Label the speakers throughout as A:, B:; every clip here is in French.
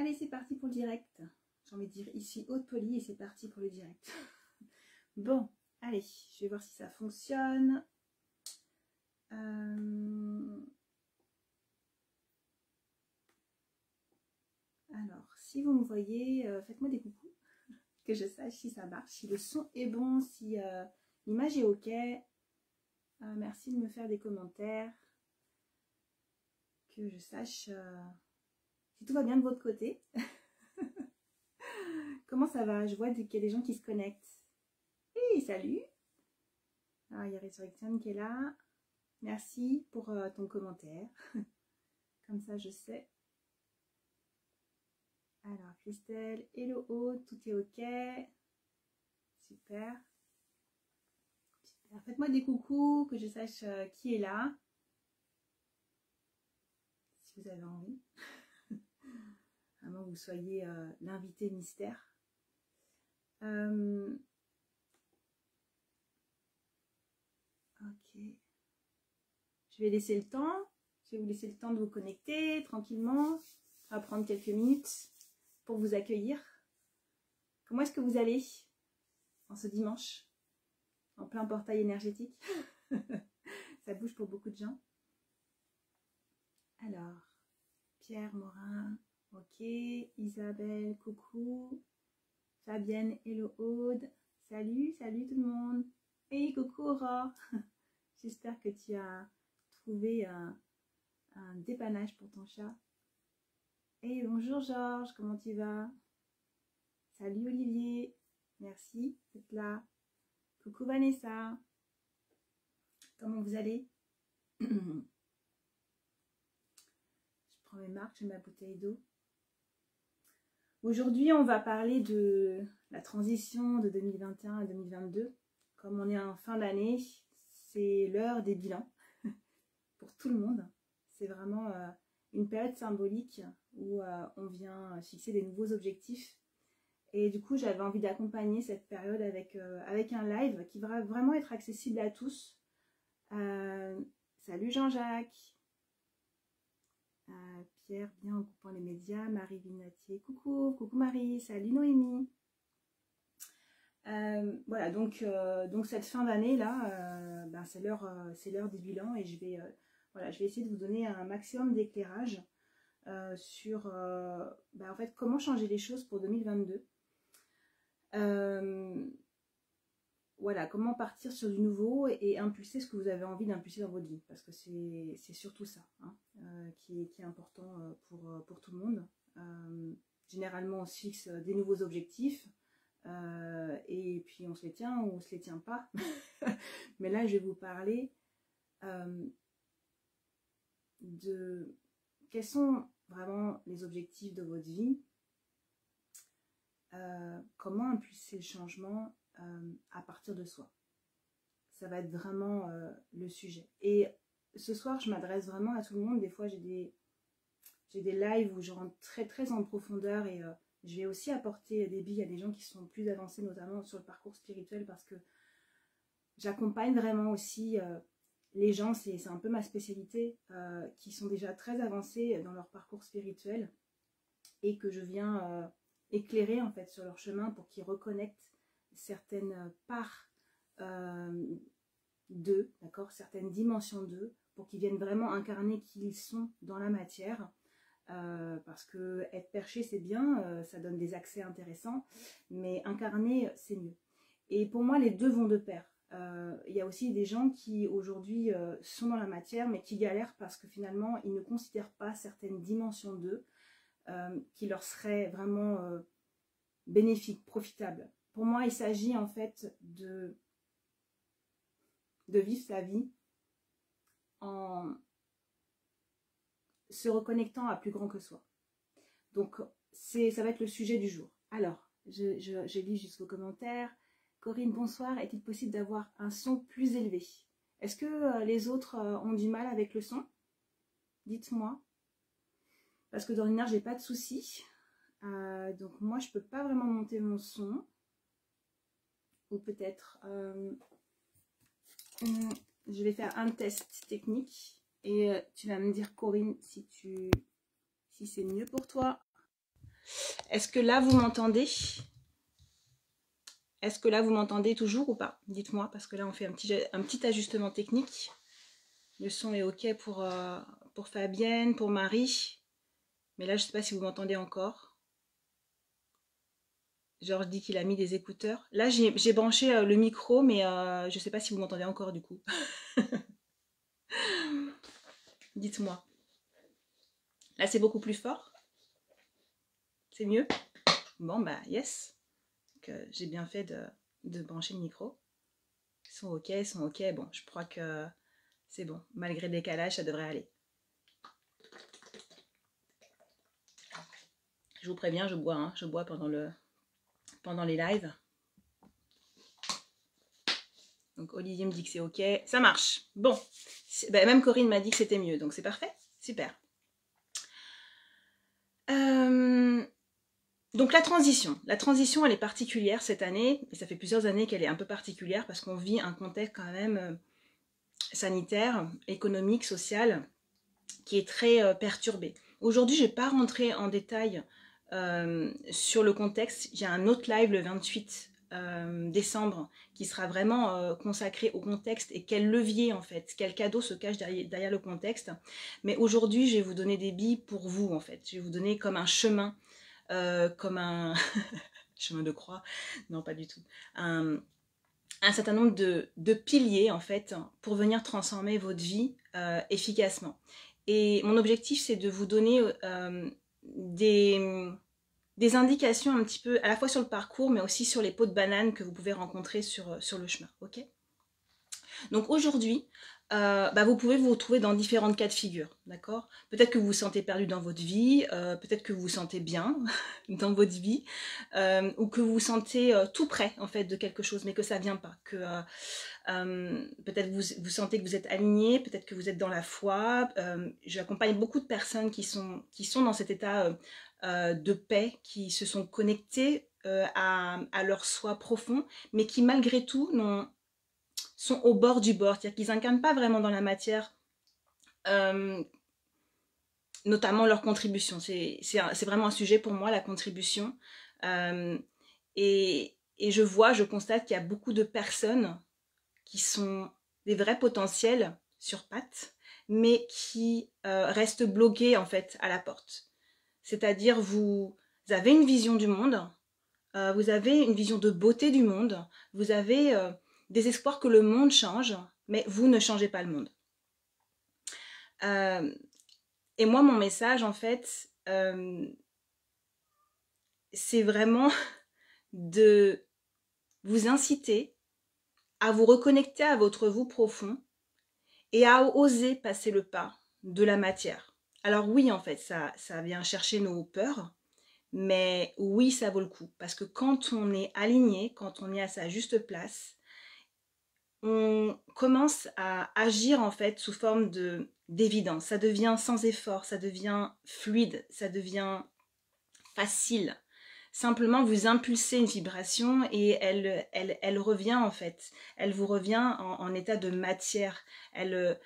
A: Allez, c'est parti pour le direct. J'ai envie de dire ici haute polie et c'est parti pour le direct. Bon, allez, je vais voir si ça fonctionne. Alors, si vous me voyez, faites-moi des coucous, que je sache si ça marche, si le son est bon, si l'image est ok. Merci de me faire des commentaires, que je sache si tout va bien de votre côté. Comment ça va? Je vois qu'il y a des gens qui se connectent. Hey, salut! Ah, il y a Resurrection qui est là. Merci pour ton commentaire. Comme ça, je sais. Alors, Christelle, hello, tout est ok. Super. Super. Faites-moi des coucous, que je sache qui est là. Si vous avez envie. À moins que vous soyez l'invité mystère. Ok. Je vais laisser le temps. Je vais vous laisser le temps de vous connecter tranquillement. Ça va prendre quelques minutes pour vous accueillir. Comment est-ce que vous allez en ce dimanche? En plein portail énergétique. Ça bouge pour beaucoup de gens. Alors, Pierre Morin, ok. Isabelle, coucou. Fabienne, hello Aude. Salut, salut tout le monde. Hey, coucou Aurore. J'espère que tu as trouvé un dépannage pour ton chat. Hey, bonjour Georges, comment tu vas? Salut Olivier, merci d'être là. Coucou Vanessa, comment vous allez? Je prends mes marques, j'ai ma bouteille d'eau. Aujourd'hui, on va parler de la transition de 2021 à 2022. Comme on est en fin d'année, c'est l'heure des bilans pour tout le monde. C'est vraiment une période symbolique où on vient fixer des nouveaux objectifs. Et du coup, j'avais envie d'accompagner cette période avec un live qui va vraiment être accessible à tous. Salut Jean-Jacques. Pierre, bien en coupant les médias. Marie Vinatier, coucou. Coucou Marie. Salut Noémie. Voilà, donc cette fin d'année là, ben c'est l'heure des bilans et je vais essayer de vous donner un maximum d'éclairage sur en fait comment changer les choses pour 2022. Voilà, comment partir sur du nouveau et impulser ce que vous avez envie d'impulser dans votre vie, parce que c'est surtout ça hein, qui est important pour tout le monde. Généralement on se fixe des nouveaux objectifs et puis on se les tient ou on se les tient pas. Mais là je vais vous parler de quels sont vraiment les objectifs de votre vie, comment impulser le changement à partir de soi. Ça va être vraiment le sujet. Et ce soir, je m'adresse vraiment à tout le monde. Des fois, j'ai des lives où je rentre très très en profondeur et je vais aussi apporter des billes à des gens qui sont plus avancés, notamment sur le parcours spirituel, parce que j'accompagne vraiment aussi les gens, c'est un peu ma spécialité, qui sont déjà très avancés dans leur parcours spirituel et que je viens éclairer en fait sur leur chemin pour qu'ils reconnectent certaines parts d'eux, d'accord, certaines dimensions d'eux, pour qu'ils viennent vraiment incarner qui ils sont dans la matière, parce que être perché c'est bien, ça donne des accès intéressants, mais incarner c'est mieux. Et pour moi les deux vont de pair. Il y a aussi des gens qui aujourd'hui sont dans la matière mais qui galèrent parce que finalement ils ne considèrent pas certaines dimensions d'eux qui leur seraient vraiment bénéfiques, profitables. Pour moi, il s'agit en fait de vivre sa vie en se reconnectant à plus grand que soi. Donc, ça va être le sujet du jour. Alors, je lis jusqu'aux commentaires. Corinne, bonsoir. Est-il possible d'avoir un son plus élevé? Est-ce que les autres ont du mal avec le son? Dites-moi. Parce que d'ordinaire, j'ai pas de soucis. Donc, moi, je peux pas vraiment monter mon son. Ou peut-être je vais faire un test technique et tu vas me dire Corinne si c'est mieux pour toi. Est-ce que là, vous m'entendez? Est-ce que là, vous m'entendez toujours ou pas? Dites-moi, parce que là, on fait un petit ajustement technique. Le son est OK pour Fabienne, pour Marie. Mais là, je ne sais pas si vous m'entendez encore. Georges dit qu'il a mis des écouteurs. Là, j'ai branché le micro, mais je ne sais pas si vous m'entendez encore du coup. Dites-moi. Là, c'est beaucoup plus fort? C'est mieux? Bon, bah, yes. J'ai bien fait de brancher le micro. Ils sont OK, ils sont OK. Bon, je crois que c'est bon. Malgré le décalage, ça devrait aller. Je vous préviens, je bois. Hein. Je bois pendant les lives. Donc, Olivier me dit que c'est OK. Ça marche. Bon. Ben, même Corinne m'a dit que c'était mieux. Donc, c'est parfait. Super. Donc la transition elle est particulière cette année, et ça fait plusieurs années qu'elle est un peu particulière parce qu'on vit un contexte quand même sanitaire, économique, social, qui est très perturbé. Aujourd'hui, je ne vais pas rentrer en détail sur le contexte. J'ai un autre live le 28 décembre qui sera vraiment consacré au contexte et quel levier en fait, quel cadeau se cache derrière le contexte. Mais aujourd'hui, je vais vous donner des billes pour vous en fait. Je vais vous donner comme un chemin, comme un chemin de croix, non pas du tout, un certain nombre de piliers en fait pour venir transformer votre vie efficacement. Et mon objectif c'est de vous donner des indications un petit peu à la fois sur le parcours mais aussi sur les pots de banane que vous pouvez rencontrer sur le chemin. Ok ? Donc aujourd'hui, vous pouvez vous retrouver dans différentes cas de figure, d'accord? Peut-être que vous vous sentez perdu dans votre vie, peut-être que vous vous sentez bien dans votre vie, ou que vous vous sentez tout près en fait de quelque chose, mais que ça vient pas. Que peut-être vous sentez que vous êtes aligné, peut-être que vous êtes dans la foi. J'accompagne beaucoup de personnes qui sont dans cet état de paix, qui se sont connectées à leur soi profond, mais qui malgré tout sont au bord du bord, c'est-à-dire qu'ils n'incarnent pas vraiment dans la matière, notamment leur contribution. C'est vraiment un sujet pour moi, la contribution. Et je constate qu'il y a beaucoup de personnes qui sont des vrais potentiels sur pattes, mais qui restent bloquées en fait à la porte. C'est-à-dire vous avez une vision du monde, vous avez une vision de beauté du monde, vous avez des espoirs que le monde change, mais vous ne changez pas le monde. Et moi, mon message, en fait, c'est vraiment de vous inciter à vous reconnecter à votre vous profond et à oser passer le pas de la matière. Alors oui, en fait, ça vient chercher nos peurs, mais oui, ça vaut le coup. Parce que quand on est aligné, quand on est à sa juste place, on commence à agir en fait sous forme d'évidence. Ça devient sans effort, ça devient fluide, ça devient facile. Simplement, vous impulsez une vibration et elle revient en fait. Elle vous revient en état de matière. Elle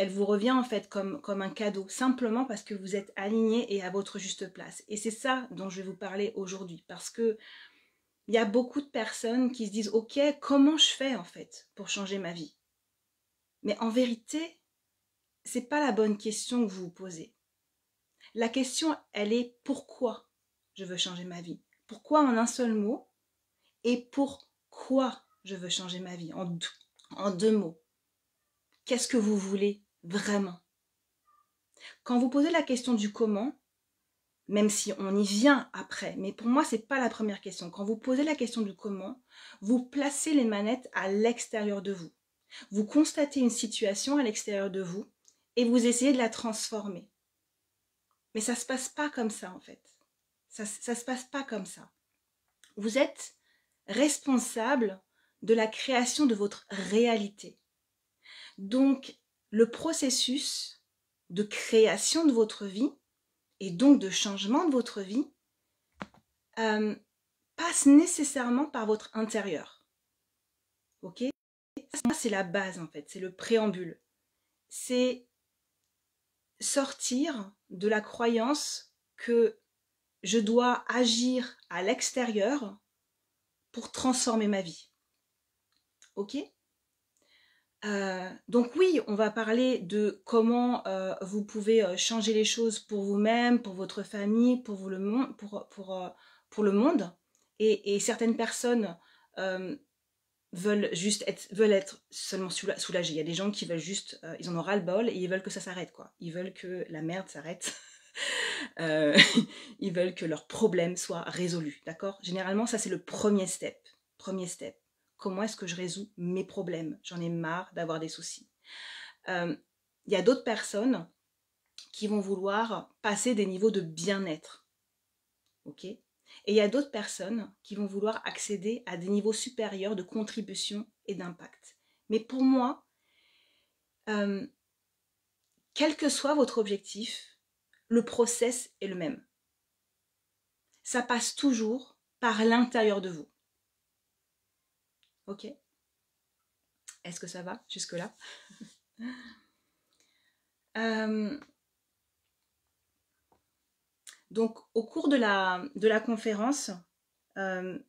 A: vous revient en fait comme un cadeau. Simplement parce que vous êtes aligné et à votre juste place. Et c'est ça dont je vais vous parler aujourd'hui. Parce que il y a beaucoup de personnes qui se disent « Ok, comment je fais en fait pour changer ma vie ?» Mais en vérité, c'est pas la bonne question que vous vous posez. La question, elle est « Pourquoi je veux changer ma vie ?» Pourquoi en un seul mot et pourquoi je veux changer ma vie en deux mots. Qu'est-ce que vous voulez vraiment? Quand vous posez la question du comment, même si on y vient après, mais pour moi, ce n'est pas la première question. Quand vous posez la question du comment, vous placez les manettes à l'extérieur de vous. Vous constatez une situation à l'extérieur de vous et vous essayez de la transformer. Mais ça ne se passe pas comme ça, en fait. Ça ne se passe pas comme ça. Vous êtes responsable de la création de votre réalité. Donc, le processus de création de votre vie et donc de changement de votre vie passe nécessairement par votre intérieur. Ok? Ça, c'est la base en fait, c'est le préambule. C'est sortir de la croyance que je dois agir à l'extérieur pour transformer ma vie. Ok ? Donc oui, on va parler de comment vous pouvez changer les choses pour vous-même, pour votre famille, pour vous le monde, pour le monde. Et certaines personnes veulent être seulement soulagées. Il y a des gens qui veulent juste, ils en ont ras-le-bol et ils veulent que ça s'arrête, quoi. Ils veulent que la merde s'arrête. Ils veulent que leurs problèmes soient résolus, d'accord? Généralement, ça c'est le premier step. Premier step. Comment est-ce que je résous mes problèmes? J'en ai marre d'avoir des soucis. Il y a d'autres personnes qui vont vouloir passer des niveaux de bien-être. Ok? Et il y a d'autres personnes qui vont vouloir accéder à des niveaux supérieurs de contribution et d'impact. Mais pour moi, quel que soit votre objectif, le process est le même. Ça passe toujours par l'intérieur de vous. Ok? Est-ce que ça va jusque-là? Donc, au cours de la conférence, je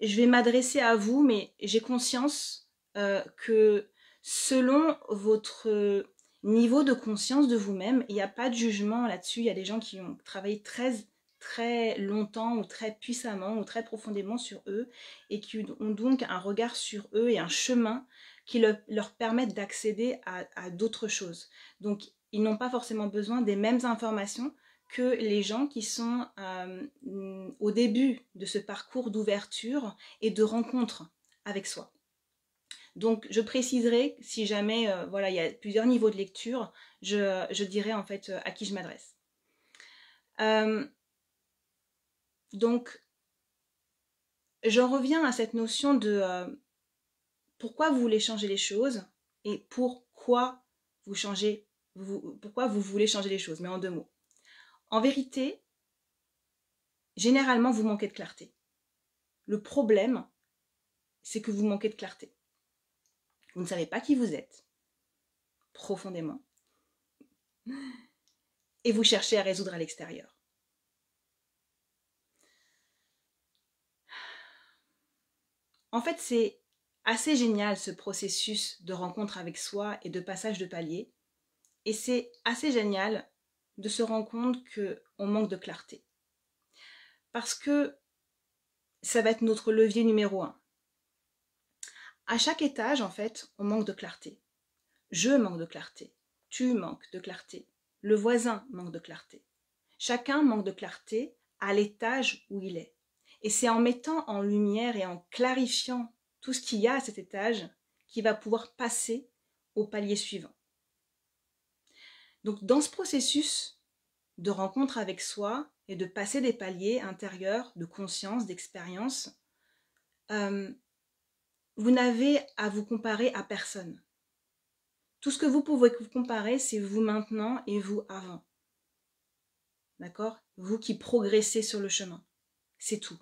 A: vais m'adresser à vous, mais j'ai conscience que selon votre niveau de conscience de vous-même, il n'y a pas de jugement là-dessus. Il y a des gens qui ont travaillé très longtemps ou très puissamment ou très profondément sur eux et qui ont donc un regard sur eux et un chemin qui leur permettent d'accéder à d'autres choses. Donc, ils n'ont pas forcément besoin des mêmes informations que les gens qui sont au début de ce parcours d'ouverture et de rencontre avec soi. Donc, je préciserai, si jamais voilà, il y a plusieurs niveaux de lecture, je dirai en fait à qui je m'adresse. Donc, j'en reviens à cette notion de pourquoi vous voulez changer les choses et pourquoi vous voulez changer les choses, mais en 2 mots. En vérité, généralement, vous manquez de clarté. Le problème, c'est que vous manquez de clarté. Vous ne savez pas qui vous êtes, profondément, et vous cherchez à résoudre à l'extérieur. En fait, c'est assez génial ce processus de rencontre avec soi et de passage de palier. Et c'est assez génial de se rendre compte qu'on manque de clarté. Parce que ça va être notre levier numéro 1. À chaque étage, en fait, on manque de clarté. Je manque de clarté. Tu manques de clarté. Le voisin manque de clarté. Chacun manque de clarté à l'étage où il est. Et c'est en mettant en lumière et en clarifiant tout ce qu'il y a à cet étage qu'il va pouvoir passer au palier suivant. Donc dans ce processus de rencontre avec soi et de passer des paliers intérieurs de conscience, d'expérience, vous n'avez à vous comparer à personne. Tout ce que vous pouvez vous comparer, c'est vous maintenant et vous avant. D'accord? Vous qui progressez sur le chemin. C'est tout.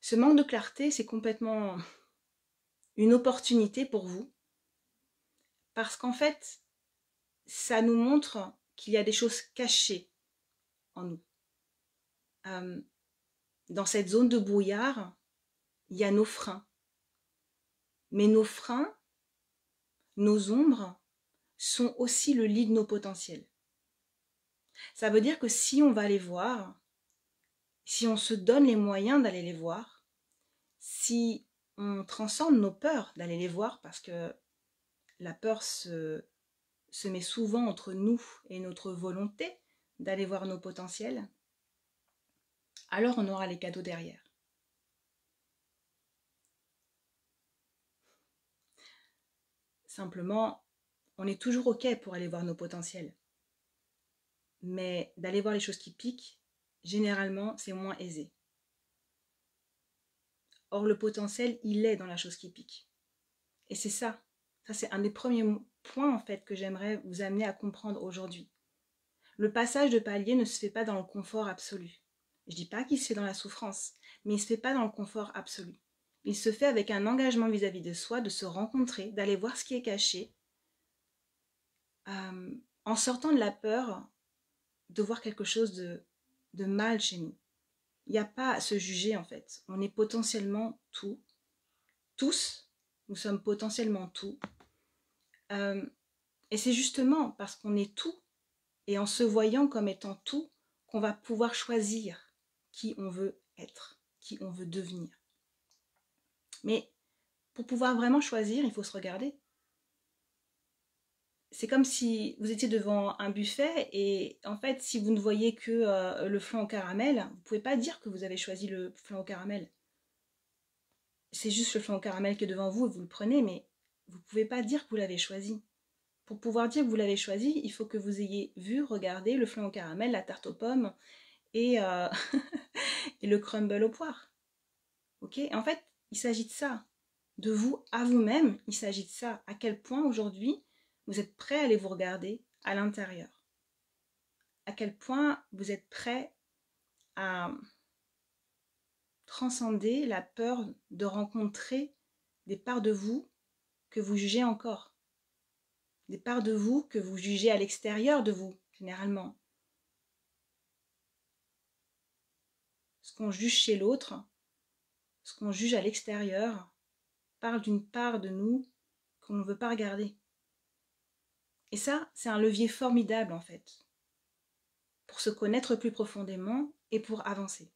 A: Ce manque de clarté, c'est complètement une opportunité pour vous. Parce qu'en fait, ça nous montre qu'il y a des choses cachées en nous. Dans cette zone de brouillard, il y a nos freins. Mais nos freins, nos ombres, sont aussi le lit de nos potentiels. Ça veut dire que si on va les voir, si on se donne les moyens d'aller les voir, si on transcende nos peurs d'aller les voir, parce que la peur se met souvent entre nous et notre volonté d'aller voir nos potentiels, alors on aura les cadeaux derrière. Simplement, on est toujours OK pour aller voir nos potentiels. Mais d'aller voir les choses qui piquent, généralement, c'est moins aisé. Or, le potentiel, il est dans la chose qui pique. Et c'est ça. Ça, c'est un des premiers points, en fait, que j'aimerais vous amener à comprendre aujourd'hui. Le passage de palier ne se fait pas dans le confort absolu. Je ne dis pas qu'il se fait dans la souffrance, mais il ne se fait pas dans le confort absolu. Il se fait avec un engagement vis-à-vis de soi, de se rencontrer, d'aller voir ce qui est caché, en sortant de la peur de voir quelque chose de mal chez nous. Il n'y a pas à se juger en fait. On est potentiellement tout. Tous, nous sommes potentiellement tout. Et c'est justement parce qu'on est tout et en se voyant comme étant tout qu'on va pouvoir choisir qui on veut être, qui on veut devenir. Mais pour pouvoir vraiment choisir, il faut se regarder. C'est comme si vous étiez devant un buffet et en fait, si vous ne voyez que le flan au caramel, vous ne pouvez pas dire que vous avez choisi le flan au caramel. C'est juste le flan au caramel qui est devant vous et vous le prenez, mais vous ne pouvez pas dire que vous l'avez choisi. Pour pouvoir dire que vous l'avez choisi, il faut que vous ayez vu, regardé le flan au caramel, la tarte aux pommes et, et le crumble aux poires. Ok? En fait, il s'agit de ça. De vous à vous-même, il s'agit de ça. À quel point aujourd'hui, vous êtes prêt à aller vous regarder à l'intérieur. À quel point vous êtes prêt à transcender la peur de rencontrer des parts de vous que vous jugez encore. Des parts de vous que vous jugez à l'extérieur de vous, généralement. Ce qu'on juge chez l'autre, ce qu'on juge à l'extérieur, parle d'une part de nous qu'on ne veut pas regarder. Et ça, c'est un levier formidable en fait, pour se connaître plus profondément et pour avancer.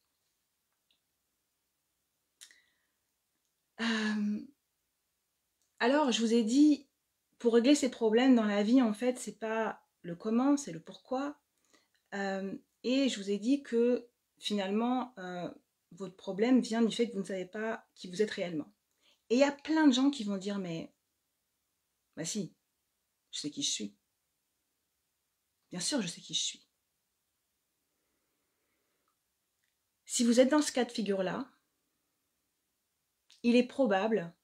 A: Alors, je vous ai dit, pour régler ces problèmes dans la vie, en fait, c'est pas le comment, c'est le pourquoi. Et je vous ai dit que finalement, votre problème vient du fait que vous ne savez pas qui vous êtes réellement. Et il y a plein de gens qui vont dire, mais, bah si, je sais qui je suis. Bien sûr, je sais qui je suis. Si vous êtes dans ce cas de figure-là, il est probable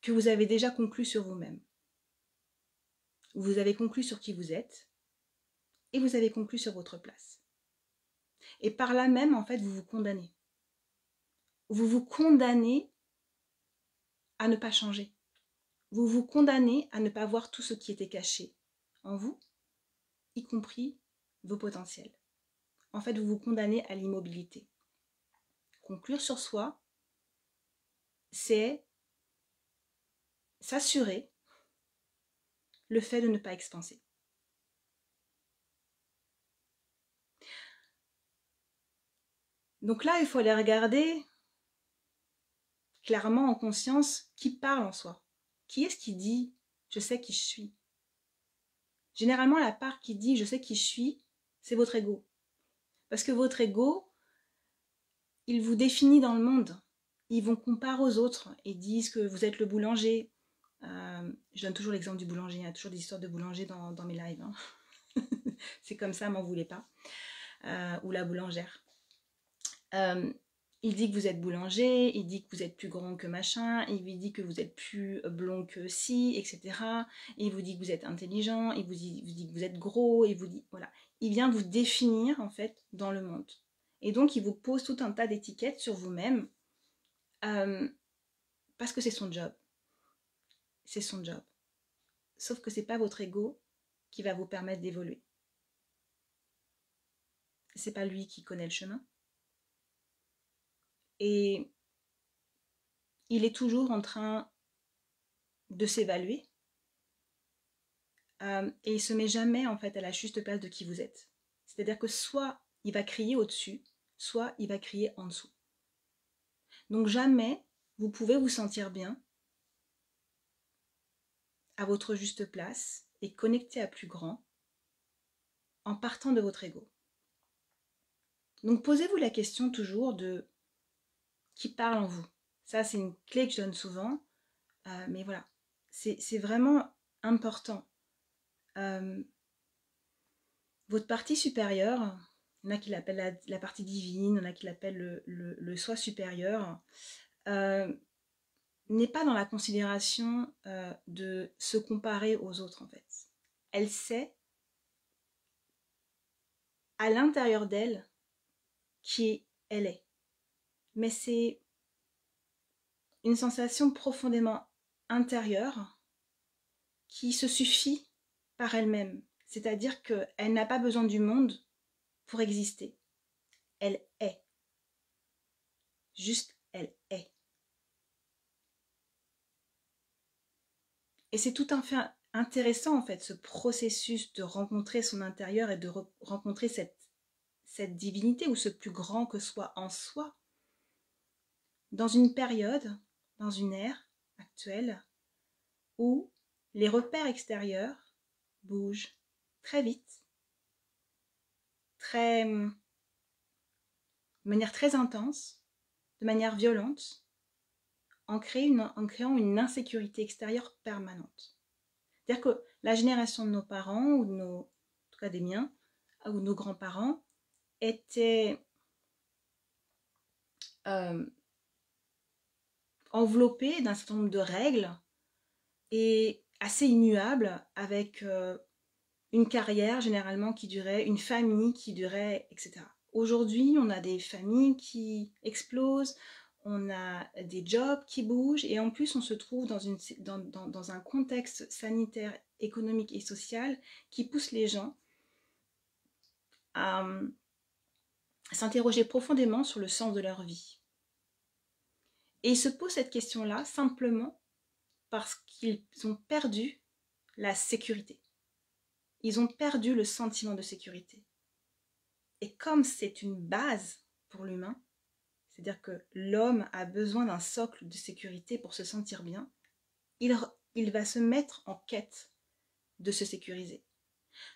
A: que vous avez déjà conclu sur vous-même. Vous avez conclu sur qui vous êtes et vous avez conclu sur votre place. Et par là même, en fait, vous vous condamnez. Vous vous condamnez à ne pas changer. Vous vous condamnez à ne pas voir tout ce qui était caché en vous, y compris vos potentiels. En fait, vous vous condamnez à l'immobilité. Conclure sur soi, c'est s'assurer le fait de ne pas expanser. Donc là, il faut aller regarder clairement en conscience qui parle en soi. Qui est-ce qui dit « je sais qui je suis » ? Généralement, la part qui dit « je sais qui je suis », c'est votre ego. Parce que votre ego, il vous définit dans le monde. Ils vont comparer aux autres et disent que vous êtes le boulanger. Je donne toujours l'exemple du boulanger, il y a toujours des histoires de boulanger dans mes lives. Hein. C'est comme ça, m'en voulez pas. Ou la boulangère. Il dit que vous êtes boulanger, il dit que vous êtes plus grand que machin, il lui dit que vous êtes plus blond que ci, etc. Il vous dit que vous êtes intelligent, il vous dit que vous êtes gros, il vous dit, voilà. Il vient vous définir, en fait, dans le monde. Et donc, il vous pose tout un tas d'étiquettes sur vous-même, parce que c'est son job. C'est son job. Sauf que c'est pas votre ego qui va vous permettre d'évoluer. C'est pas lui qui connaît le chemin. Et il est toujours en train de s'évaluer. Et il se met jamais en fait à la juste place de qui vous êtes. C'est-à-dire que soit il va crier au-dessus, soit il va crier en dessous. Donc jamais vous pouvez vous sentir bien à votre juste place et connecté à plus grand en partant de votre ego. Donc posez-vous la question toujours de qui parle en vous. Ça c'est une clé que je donne souvent, mais voilà, c'est vraiment important. Votre partie supérieure, il y en a qui l'appellent la partie divine, il y en a qui l'appellent le soi supérieur, n'est pas dans la considération de se comparer aux autres en fait. Elle sait à l'intérieur d'elle qui elle est. Mais c'est une sensation profondément intérieure qui se suffit par elle-même. C'est-à-dire qu'elle n'a pas besoin du monde pour exister. Elle est. Juste, elle est. Et c'est tout un fait intéressant, en fait, ce processus de rencontrer son intérieur et de rencontrer cette divinité ou ce plus grand que soit en soi, dans une période, dans une ère actuelle, où les repères extérieurs bougent très vite, de manière très intense, de manière violente, en créant une insécurité extérieure permanente. C'est-à-dire que la génération de nos parents, en tout cas des miens, ou nos grands-parents, était enveloppée d'un certain nombre de règles et assez immuables, avec une carrière généralement qui durait, une famille qui durait, etc. Aujourd'hui, on a des familles qui explosent, on a des jobs qui bougent, et en plus on se trouve dans un contexte sanitaire, économique et social qui pousse les gens à s'interroger profondément sur le sens de leur vie. Et ils se posent cette question-là simplement parce qu'ils ont perdu la sécurité. Ils ont perdu le sentiment de sécurité. Et comme c'est une base pour l'humain, c'est-à-dire que l'homme a besoin d'un socle de sécurité pour se sentir bien, il va se mettre en quête de se sécuriser.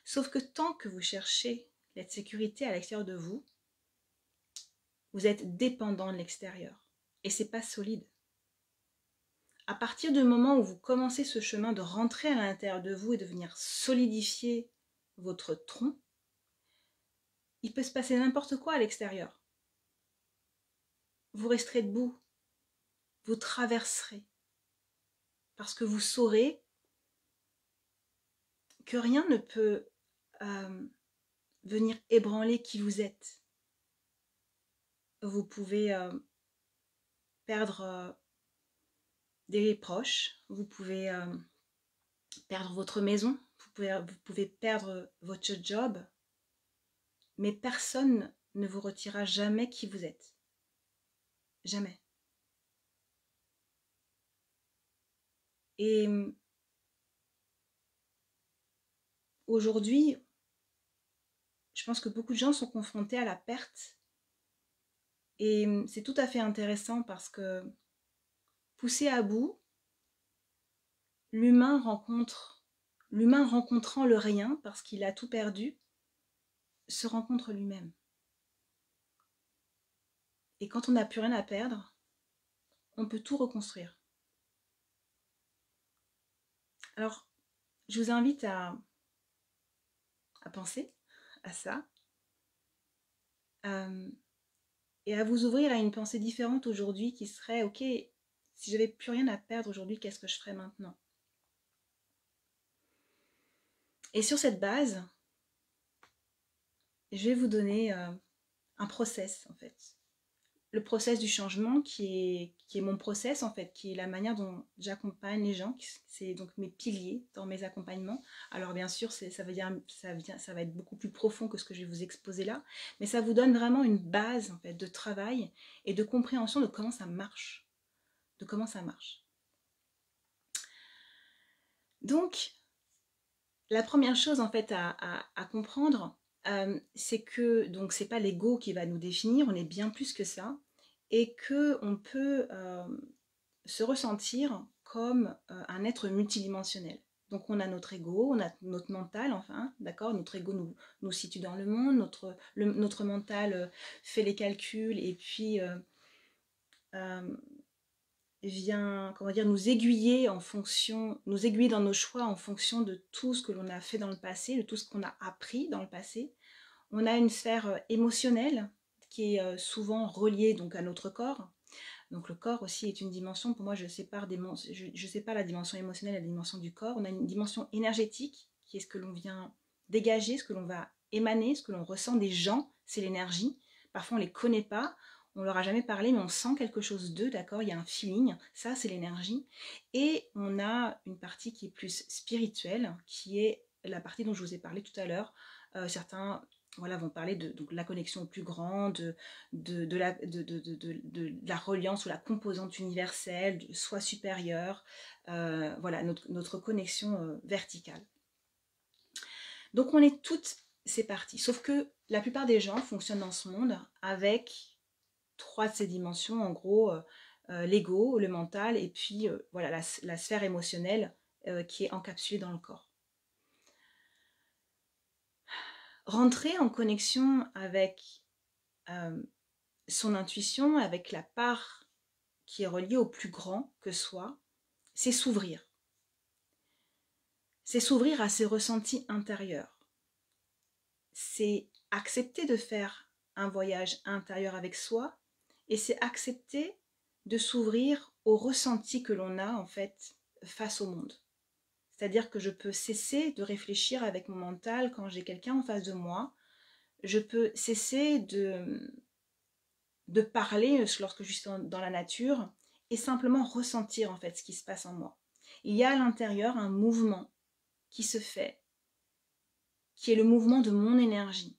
A: Sauf que tant que vous cherchez cette sécurité à l'extérieur de vous, vous êtes dépendant de l'extérieur. Et c'est pas solide. À partir du moment où vous commencez ce chemin de rentrer à l'intérieur de vous et de venir solidifier votre tronc, il peut se passer n'importe quoi à l'extérieur. Vous resterez debout, vous traverserez, parce que vous saurez que rien ne peut venir ébranler qui vous êtes. Vous pouvez perdre des proches, vous pouvez perdre votre maison, vous pouvez perdre votre job, mais personne ne vous retirera jamais qui vous êtes. Jamais. Et aujourd'hui, je pense que beaucoup de gens sont confrontés à la perte. Et c'est tout à fait intéressant parce que, poussé à bout, l'humain rencontrant le rien parce qu'il a tout perdu, se rencontre lui-même. Et quand on n'a plus rien à perdre, on peut tout reconstruire. Alors, je vous invite à penser à ça et à vous ouvrir à une pensée différente aujourd'hui qui serait, ok, si j'avais plus rien à perdre aujourd'hui, qu'est-ce que je ferais maintenant? Et sur cette base, je vais vous donner un process en fait. Le process du changement qui est mon process en fait, qui est la manière dont j'accompagne les gens, c'est donc mes piliers dans mes accompagnements. Alors bien sûr, ça va être beaucoup plus profond que ce que je vais vous exposer là, mais ça vous donne vraiment une base en fait de travail et de compréhension de comment ça marche, Donc, la première chose en fait à comprendre, c'est que donc c'est pas l'ego qui va nous définir, on est bien plus que ça, et que on peut se ressentir comme un être multidimensionnel. Donc on a notre ego, on a notre mental, enfin, d'accord, notre ego nous situe dans le monde, notre mental fait les calculs et puis vient, comment dire, nous aiguiller dans nos choix en fonction de tout ce que l'on a fait dans le passé, de tout ce qu'on a appris dans le passé. On a une sphère émotionnelle qui est souvent reliée donc à notre corps. Donc le corps aussi est une dimension, pour moi je sépare la dimension émotionnelle et la dimension du corps. On a une dimension énergétique qui est ce que l'on vient dégager, ce que l'on va émaner, ce que l'on ressent des gens, c'est l'énergie. Parfois on ne les connaît pas, on leur a jamais parlé, mais on sent quelque chose d'eux, d'accord, il y a un feeling, ça c'est l'énergie. Et on a une partie qui est plus spirituelle, qui est la partie dont je vous ai parlé tout à l'heure. Certains voilà, vont parler de donc, la connexion au plus grand, de la reliance ou la composante universelle, du soi supérieur, voilà, notre connexion verticale. Donc on est toutes ces parties, sauf que la plupart des gens fonctionnent dans ce monde avec 3 de ces dimensions, en gros, l'ego, le mental, et puis voilà, la sphère émotionnelle qui est encapsulée dans le corps. Rentrer en connexion avec son intuition, avec la part qui est reliée au plus grand que soi, c'est s'ouvrir. C'est s'ouvrir à ses ressentis intérieurs. C'est accepter de faire un voyage intérieur avec soi, et c'est accepter de s'ouvrir aux ressentis que l'on a en fait face au monde. C'est-à-dire que je peux cesser de réfléchir avec mon mental quand j'ai quelqu'un en face de moi. Je peux cesser de parler lorsque je suis dans la nature et simplement ressentir en fait ce qui se passe en moi. Il y a à l'intérieur un mouvement qui se fait, qui est le mouvement de mon énergie,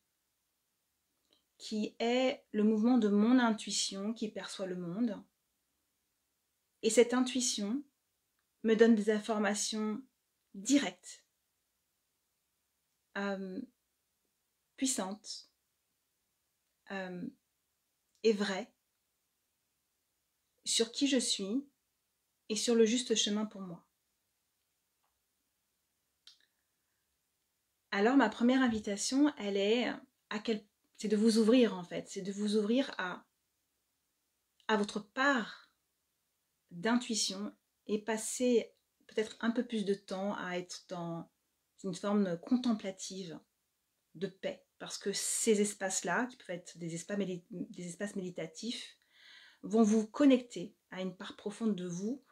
A: qui est le mouvement de mon intuition qui perçoit le monde. Et cette intuition me donne des informations directes, puissantes et vraies sur qui je suis et sur le juste chemin pour moi. Alors ma première invitation, elle est c'est de vous ouvrir en fait, c'est de vous ouvrir à votre part d'intuition et passer peut-être un peu plus de temps à être dans une forme contemplative de paix, parce que ces espaces-là, qui peuvent être des espaces méditatifs, vont vous connecter à une part profonde de vous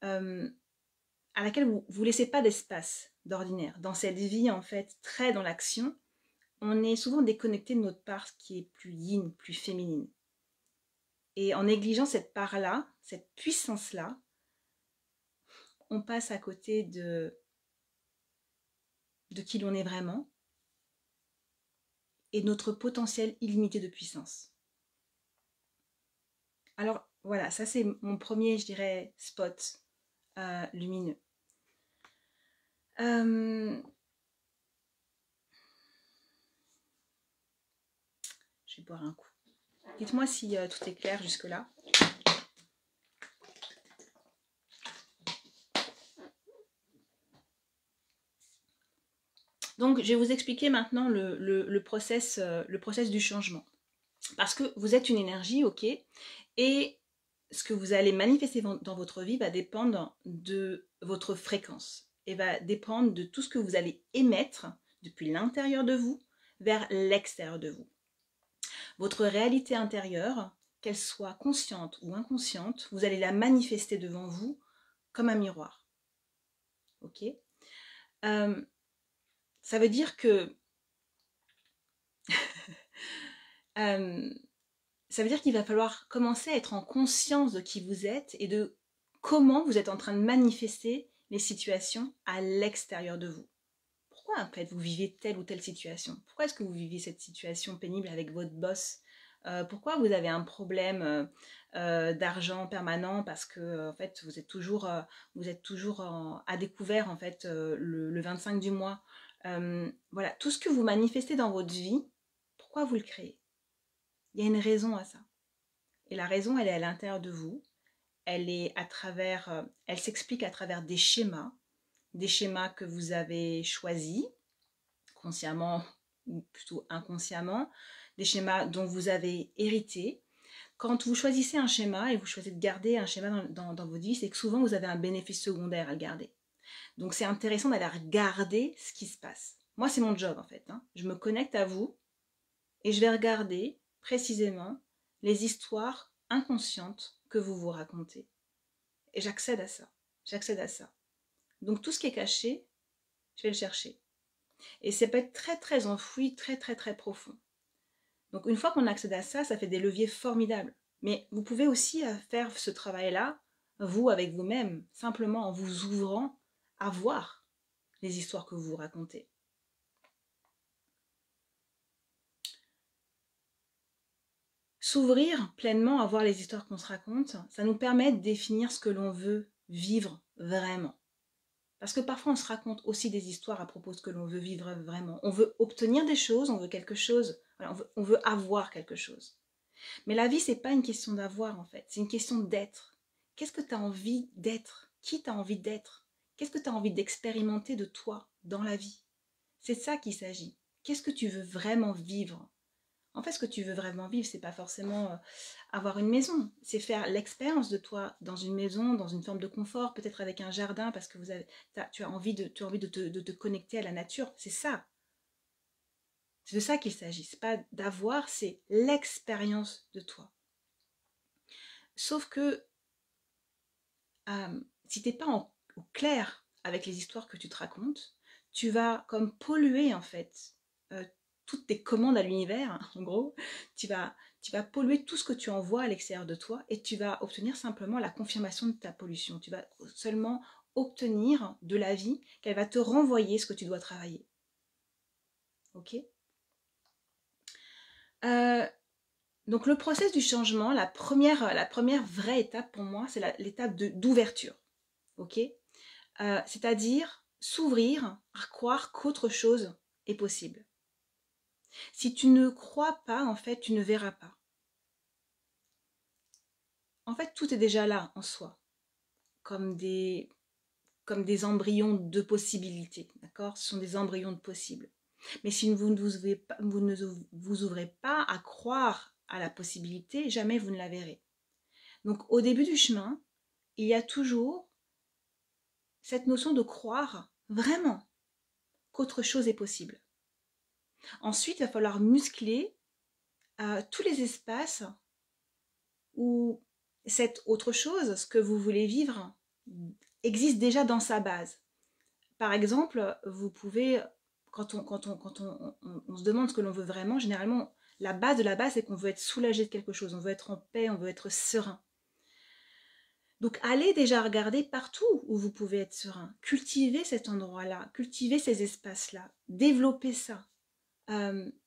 A: à laquelle vous ne laissez pas d'espace d'ordinaire. Dans cette vie, en fait, très dans l'action, on est souvent déconnecté de notre part qui est plus yin, plus féminine. Et en négligeant cette part-là, cette puissance-là, on passe à côté de qui l'on est vraiment et notre potentiel illimité de puissance. Alors voilà, ça c'est mon premier, je dirais, spot lumineux. Je vais boire un coup. Dites-moi si tout est clair jusque-là. Donc, je vais vous expliquer maintenant le process du changement. Parce que vous êtes une énergie, ok, et ce que vous allez manifester dans votre vie va dépendre de votre fréquence et va dépendre de tout ce que vous allez émettre depuis l'intérieur de vous vers l'extérieur de vous. Votre réalité intérieure, qu'elle soit consciente ou inconsciente, vous allez la manifester devant vous comme un miroir. Ok, ça veut dire que ça veut dire qu'il va falloir commencer à être en conscience de qui vous êtes et de comment vous êtes en train de manifester les situations à l'extérieur de vous. Pourquoi en fait vous vivez telle ou telle situation? Pourquoi est-ce que vous vivez cette situation pénible avec votre boss? Pourquoi vous avez un problème d'argent permanent? Parce que en fait vous êtes toujours à découvert en fait le 25 du mois. Voilà, tout ce que vous manifestez dans votre vie, pourquoi vous le créez? Il y a une raison à ça. Et la raison, elle est à l'intérieur de vous. Elle s'explique à travers des schémas que vous avez choisis, consciemment ou plutôt inconsciemment, des schémas dont vous avez hérité. Quand vous choisissez un schéma et vous choisissez de garder un schéma dans votre vie, c'est que souvent vous avez un bénéfice secondaire à le garder. Donc c'est intéressant d'aller regarder ce qui se passe. Moi, c'est mon job en fait. Je me connecte à vous et je vais regarder précisément les histoires inconscientes que vous vous racontez. Et j'accède à ça. Donc tout ce qui est caché, je vais le chercher. Et ça peut être très très enfoui, très très très profond. Donc une fois qu'on accède à ça, ça fait des leviers formidables. Mais vous pouvez aussi faire ce travail-là, vous avec vous-même, simplement en vous ouvrant à voir les histoires que vous vous racontez. S'ouvrir pleinement à voir les histoires qu'on se raconte, ça nous permet de définir ce que l'on veut vivre vraiment. Parce que parfois on se raconte aussi des histoires à propos de ce que l'on veut vivre vraiment. On veut obtenir des choses, on veut quelque chose, on veut avoir quelque chose. Mais la vie, c'est pas une question d'avoir en fait, c'est une question d'être. Qu'est-ce que tu as envie d'être? Qui tu as envie d'être? Qu'est-ce que tu as envie d'expérimenter de toi dans la vie? C'est de ça qu'il s'agit. Qu'est-ce que tu veux vraiment vivre? En fait, ce que tu veux vraiment vivre, c'est pas forcément avoir une maison. C'est faire l'expérience de toi dans une maison, dans une forme de confort, peut-être avec un jardin, parce que tu as envie de te connecter à la nature. C'est ça. C'est de ça qu'il s'agit. C'est pas d'avoir, c'est l'expérience de toi. Sauf que si t'es pas au clair avec les histoires que tu te racontes, tu vas comme polluer en fait toutes tes commandes à l'univers, en gros. Tu vas polluer tout ce que tu envoies à l'extérieur de toi et tu vas obtenir simplement la confirmation de ta pollution. Tu vas seulement obtenir de la vie qu'elle va te renvoyer ce que tu dois travailler. Ok? Donc le process du changement, la première vraie étape pour moi, c'est l'étape d'ouverture. Ok? C'est-à-dire s'ouvrir à croire qu'autre chose est possible. Si tu ne crois pas, en fait, tu ne verras pas. En fait, tout est déjà là en soi, comme des embryons de possibilités, d'accord? Ce sont des embryons de possibles. Mais si vous ne vous ouvrez pas à croire à la possibilité, jamais vous ne la verrez. Donc, au début du chemin, il y a toujours cette notion de croire vraiment qu'autre chose est possible. Ensuite, il va falloir muscler tous les espaces où cette autre chose, ce que vous voulez vivre, existe déjà dans sa base. Par exemple, vous pouvez, quand on se demande ce que l'on veut vraiment, généralement, la base de la base, c'est qu'on veut être soulagé de quelque chose, on veut être en paix, on veut être serein. Donc, allez déjà regarder partout où vous pouvez être serein. Cultivez cet endroit-là, cultivez ces espaces-là, développez ça.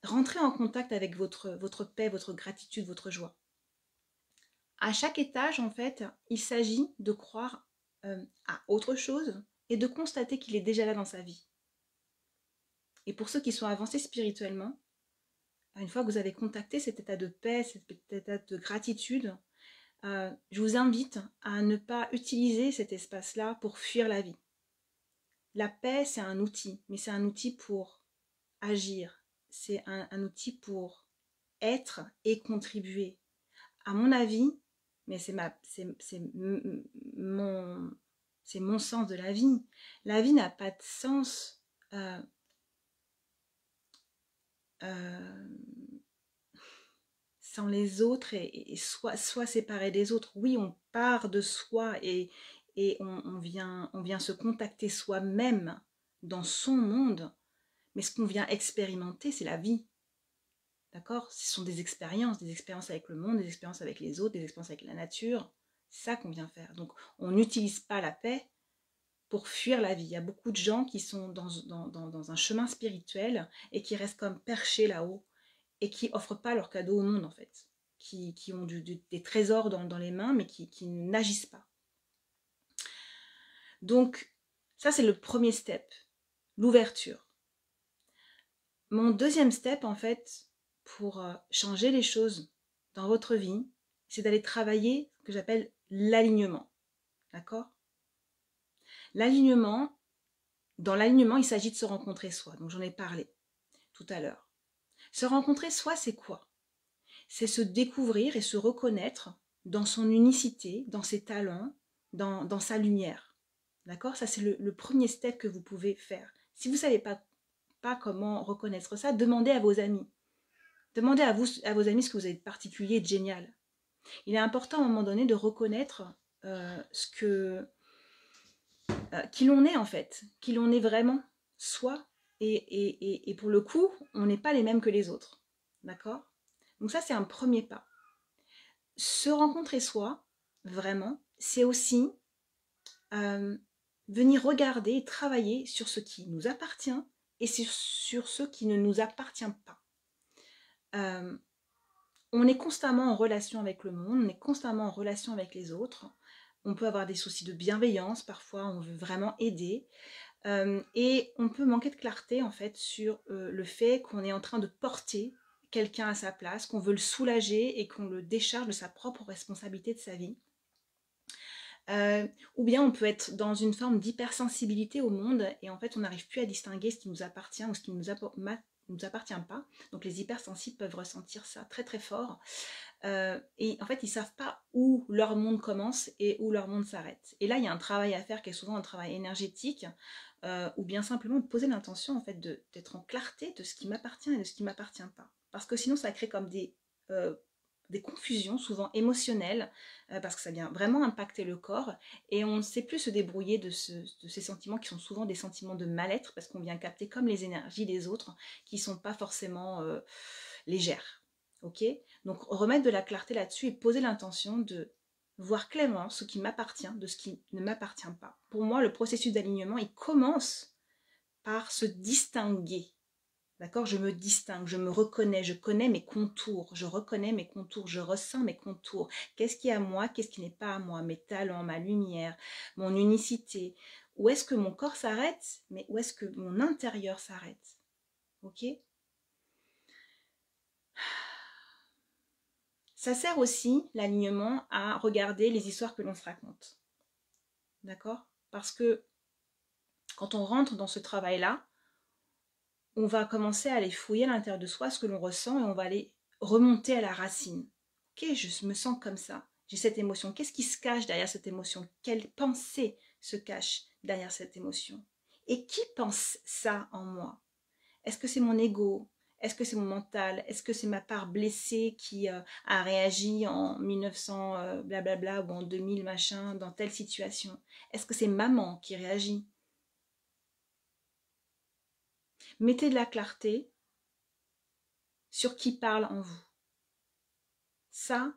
A: Rentrez en contact avec votre paix, votre gratitude, votre joie. À chaque étage, en fait, il s'agit de croire à autre chose et de constater qu'il est déjà là dans sa vie. Et pour ceux qui sont avancés spirituellement, une fois que vous avez contacté cet état de paix, cet état de gratitude, je vous invite à ne pas utiliser cet espace-là pour fuir la vie. La paix, c'est un outil, mais c'est un outil pour agir. C'est un outil pour être et contribuer. À mon avis, mais c'est mon sens de la vie. La vie n'a pas de sens sans les autres et soit séparé des autres. Oui, on part de soi et on vient se contacter soi-même dans son monde, mais ce qu'on vient expérimenter, c'est la vie. D'accord? Ce sont des expériences avec le monde, des expériences avec les autres, des expériences avec la nature. C'est ça qu'on vient faire. Donc, on n'utilise pas la paix pour fuir la vie. Il y a beaucoup de gens qui sont dans un chemin spirituel et qui restent comme perchés là-haut et qui offrent pas leurs cadeaux au monde, en fait. Qui ont des trésors dans les mains, mais qui n'agissent pas. Donc, ça, c'est le premier step, l'ouverture. Mon deuxième step, en fait, pour changer les choses dans votre vie, c'est d'aller travailler ce que j'appelle l'alignement. D'accord? L'alignement, dans l'alignement, il s'agit de se rencontrer soi. Donc j'en ai parlé tout à l'heure. Se rencontrer soi, c'est quoi? C'est se découvrir et se reconnaître dans son unicité, dans ses talents, dans sa lumière. D'accord? Ça, c'est le premier step que vous pouvez faire. Si vous ne savez pas comment reconnaître ça, demandez à vos amis. Demandez à vos amis ce que vous avez de particulier et de génial. Il est important à un moment donné de reconnaître qui l'on est en fait, qui l'on est vraiment, soi, et pour le coup, on n'est pas les mêmes que les autres. D'accord? Donc ça, c'est un premier pas. Se rencontrer soi, vraiment, c'est aussi venir regarder et travailler sur ce qui nous appartient et sur ce qui ne nous appartient pas. on est constamment en relation avec le monde, on est constamment en relation avec les autres. On peut avoir des soucis de bienveillance, parfois on veut vraiment aider. Et on peut manquer de clarté en fait sur le fait qu'on est en train de porter quelqu'un à sa place, qu'on veut le soulager et qu'on le décharge de sa propre responsabilité de sa vie. Ou bien on peut être dans une forme d'hypersensibilité au monde et en fait on n'arrive plus à distinguer ce qui nous appartient ou ce qui ne nous appartient pas. Donc les hypersensibles peuvent ressentir ça très très fort. Et en fait ils ne savent pas où leur monde commence et où leur monde s'arrête. Et là il y a un travail à faire qui est souvent un travail énergétique, ou bien simplement de poser l'intention en fait d'être en clarté de ce qui m'appartient et de ce qui ne m'appartient pas. Parce que sinon ça crée comme des confusions souvent émotionnelles, parce que ça vient vraiment impacter le corps et on ne sait plus se débrouiller de ces sentiments qui sont souvent des sentiments de mal-être parce qu'on vient capter comme les énergies des autres qui ne sont pas forcément légères. Ok? Donc remettre de la clarté là-dessus et poser l'intention de voir clairement ce qui m'appartient de ce qui ne m'appartient pas. Pour moi, le processus d'alignement, il commence par se distinguer. D'accord? Je me distingue, je me reconnais, je connais mes contours, je reconnais mes contours, je ressens mes contours. Qu'est-ce qui est à moi, qu'est-ce qui n'est pas à moi? Mes talents, ma lumière, mon unicité. Où est-ce que mon corps s'arrête, mais où est-ce que mon intérieur s'arrête? Ok? Ça sert aussi, l'alignement, à regarder les histoires que l'on se raconte. D'accord? Parce que quand on rentre dans ce travail-là, on va commencer à aller fouiller à l'intérieur de soi ce que l'on ressent et on va aller remonter à la racine. Ok, je me sens comme ça, j'ai cette émotion. Qu'est-ce qui se cache derrière cette émotion? Quelle pensée se cache derrière cette émotion? Et qui pense ça en moi? Est-ce que c'est mon ego? Est-ce que c'est mon mental? Est-ce que c'est ma part blessée qui a réagi en 1900 blablabla ou en 2000 machin dans telle situation? Est-ce que c'est maman qui réagit? Mettez de la clarté sur qui parle en vous. Ça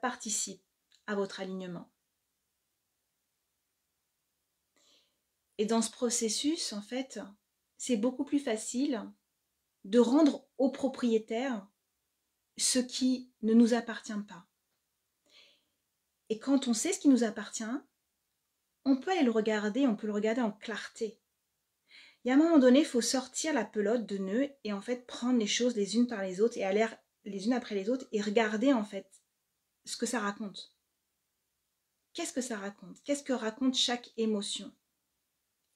A: participe à votre alignement. Et dans ce processus, en fait, c'est beaucoup plus facile de rendre au propriétaire ce qui ne nous appartient pas. Et quand on sait ce qui nous appartient, on peut aller le regarder, on peut le regarder en clarté. Il y a un moment donné, il faut sortir la pelote de nœuds et en fait prendre les choses les unes par les autres et aller les unes après les autres et regarder en fait ce que ça raconte. Qu'est-ce que ça raconte? Qu'est-ce que raconte chaque émotion?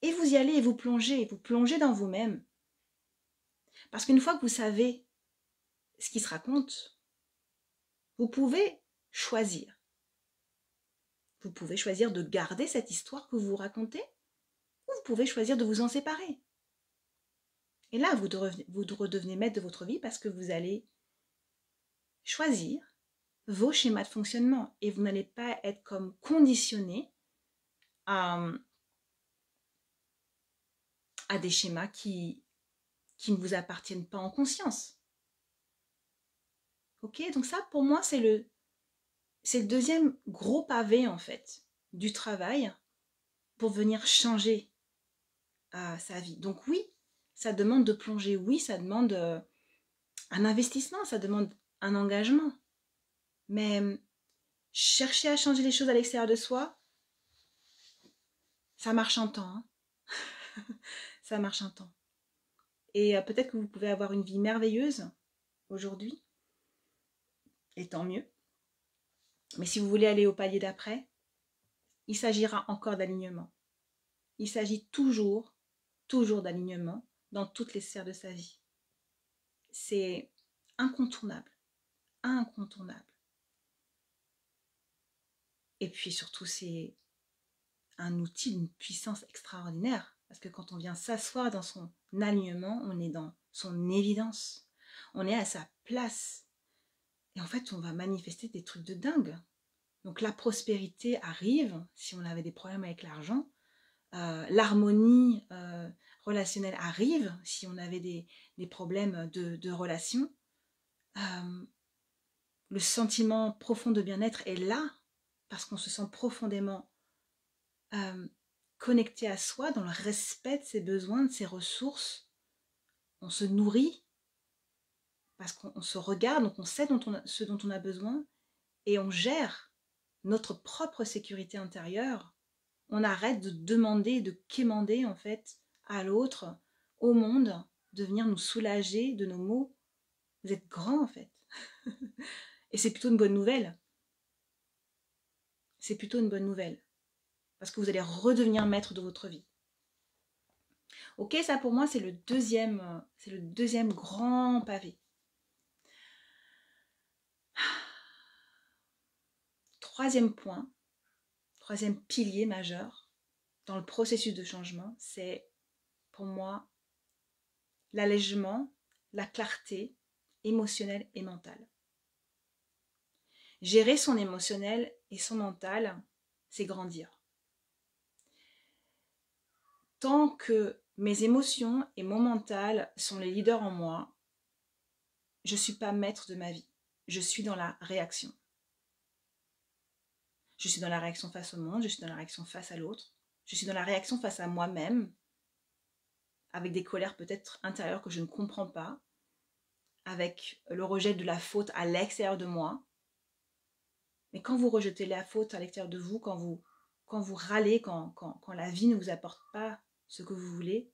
A: Et vous y allez et vous plongez dans vous-même. Parce qu'une fois que vous savez ce qui se raconte, vous pouvez choisir. Vous pouvez choisir de garder cette histoire que vous racontez, ou vous pouvez choisir de vous en séparer. Et là, vous redevenez maître de votre vie parce que vous allez choisir vos schémas de fonctionnement et vous n'allez pas être comme conditionné à des schémas qui ne vous appartiennent pas en conscience. Ok, donc ça pour moi c'est le deuxième gros pavé en fait du travail pour venir changer sa vie. Donc oui, ça demande de plonger, oui, ça demande un investissement, ça demande un engagement. Mais chercher à changer les choses à l'extérieur de soi, ça marche un temps. Hein. Ça marche un temps. Et peut-être que vous pouvez avoir une vie merveilleuse aujourd'hui, et tant mieux. Mais si vous voulez aller au palier d'après, il s'agira encore d'alignement. Il s'agit toujours d'alignement dans toutes les sphères de sa vie. C'est incontournable. Incontournable. Et puis surtout, c'est un outil d'une puissance extraordinaire. Parce que quand on vient s'asseoir dans son alignement, on est dans son évidence. On est à sa place. Et en fait, on va manifester des trucs de dingue. Donc la prospérité arrive si on avait des problèmes avec l'argent. L'harmonie relationnelle arrive si on avait des problèmes de relation. Le sentiment profond de bien-être est là parce qu'on se sent profondément connecté à soi dans le respect de ses besoins, de ses ressources. On se nourrit parce qu'on se regarde, donc on sait ce dont on a besoin, et on gère notre propre sécurité intérieure. On arrête de demander, de quémander en fait à l'autre, au monde, de venir nous soulager de nos maux. Vous êtes grands en fait. Et c'est plutôt une bonne nouvelle. C'est plutôt une bonne nouvelle. Parce que vous allez redevenir maître de votre vie. Ok, ça pour moi c'est le deuxième grand pavé. Troisième point, troisième pilier majeur dans le processus de changement, c'est pour moi l'allègement, la clarté émotionnelle et mentale. Gérer son émotionnel et son mental, c'est grandir. Tant que mes émotions et mon mental sont les leaders en moi, je ne suis pas maître de ma vie. Je suis dans la réaction. Je suis dans la réaction face au monde, je suis dans la réaction face à l'autre, je suis dans la réaction face à moi-même, avec des colères peut-être intérieures que je ne comprends pas, avec le rejet de la faute à l'extérieur de moi. Mais quand vous rejetez la faute à l'extérieur de vous, quand vous râlez, quand la vie ne vous apporte pas ce que vous voulez,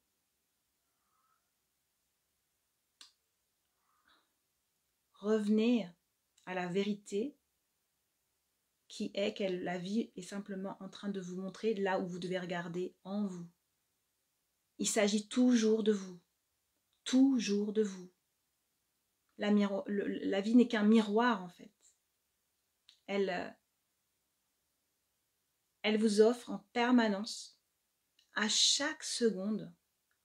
A: revenez à la vérité qui est que la vie est simplement en train de vous montrer là où vous devez regarder en vous. Il s'agit toujours de vous. Toujours de vous. La vie n'est qu'un miroir en fait. Elle vous offre en permanence, à chaque seconde,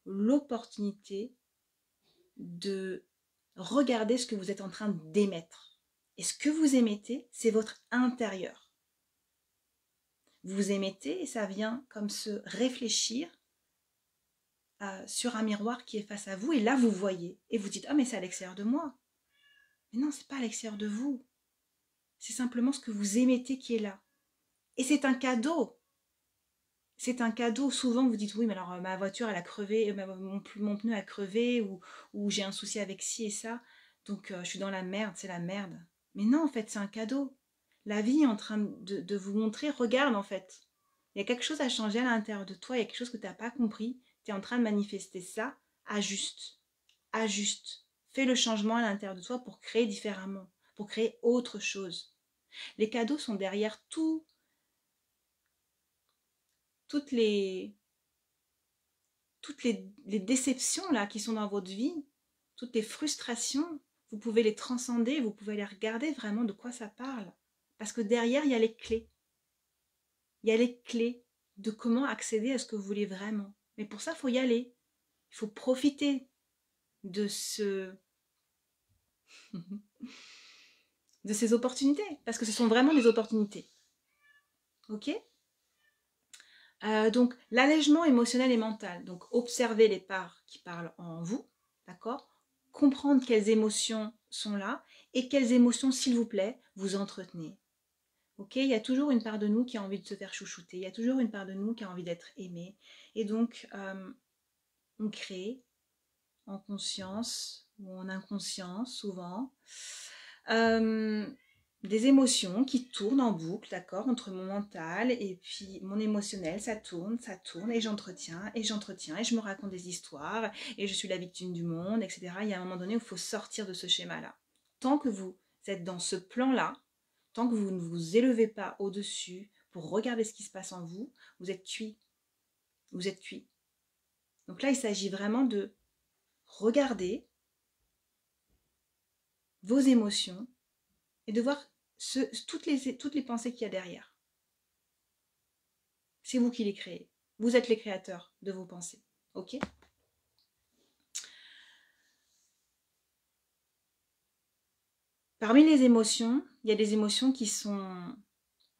A: l'opportunité de regarder ce que vous êtes en train d'émettre. Et ce que vous émettez, c'est votre intérieur. Vous émettez et ça vient comme se réfléchir sur un miroir qui est face à vous. Et là, vous voyez. Et vous dites, ah mais c'est à l'extérieur de moi. Mais non, c'est pas à l'extérieur de vous. C'est simplement ce que vous émettez qui est là. Et c'est un cadeau. C'est un cadeau. Souvent, vous dites, oui, mais alors ma voiture, elle a crevé, mon pneu a crevé, ou j'ai un souci avec ci et ça. Donc, je suis dans la merde, c'est la merde. Mais non, en fait, c'est un cadeau. La vie est en train de vous montrer, regarde, en fait. Il y a quelque chose à changer à l'intérieur de toi, il y a quelque chose que tu n'as pas compris. Tu es en train de manifester ça. Ajuste. Ajuste. Fais le changement à l'intérieur de toi pour créer différemment, pour créer autre chose. Les cadeaux sont derrière toutes les déceptions là qui sont dans votre vie, toutes les frustrations, vous pouvez les transcender, vous pouvez les regarder vraiment de quoi ça parle. Parce que derrière, il y a les clés. Il y a les clés de comment accéder à ce que vous voulez vraiment. Mais pour ça, il faut y aller. Il faut profiter de de ces opportunités. Parce que ce sont vraiment des opportunités. Ok ? Donc, l'allègement émotionnel et mental. Donc, observer les parts qui parlent en vous, d'accord ? Comprendre quelles émotions sont là et quelles émotions, s'il vous plaît, vous entretenez. Ok ? Il y a toujours une part de nous qui a envie de se faire chouchouter. Il y a toujours une part de nous qui a envie d'être aimé. Et donc, on crée en conscience ou en inconscience, souvent, des émotions qui tournent en boucle, d'accord, entre mon mental et puis mon émotionnel, ça tourne, et j'entretiens, et je me raconte des histoires, et je suis la victime du monde, etc. Il y a un moment donné où il faut sortir de ce schéma-là. Tant que vous êtes dans ce plan-là, tant que vous ne vous élevez pas au-dessus pour regarder ce qui se passe en vous, vous êtes cuit. Vous êtes cuit. Donc là, il s'agit vraiment de regarder vos émotions et de voir toutes les pensées qu'il y a derrière. C'est vous qui les créez. Vous êtes les créateurs de vos pensées. Ok ? Parmi les émotions, il y a des émotions qui sont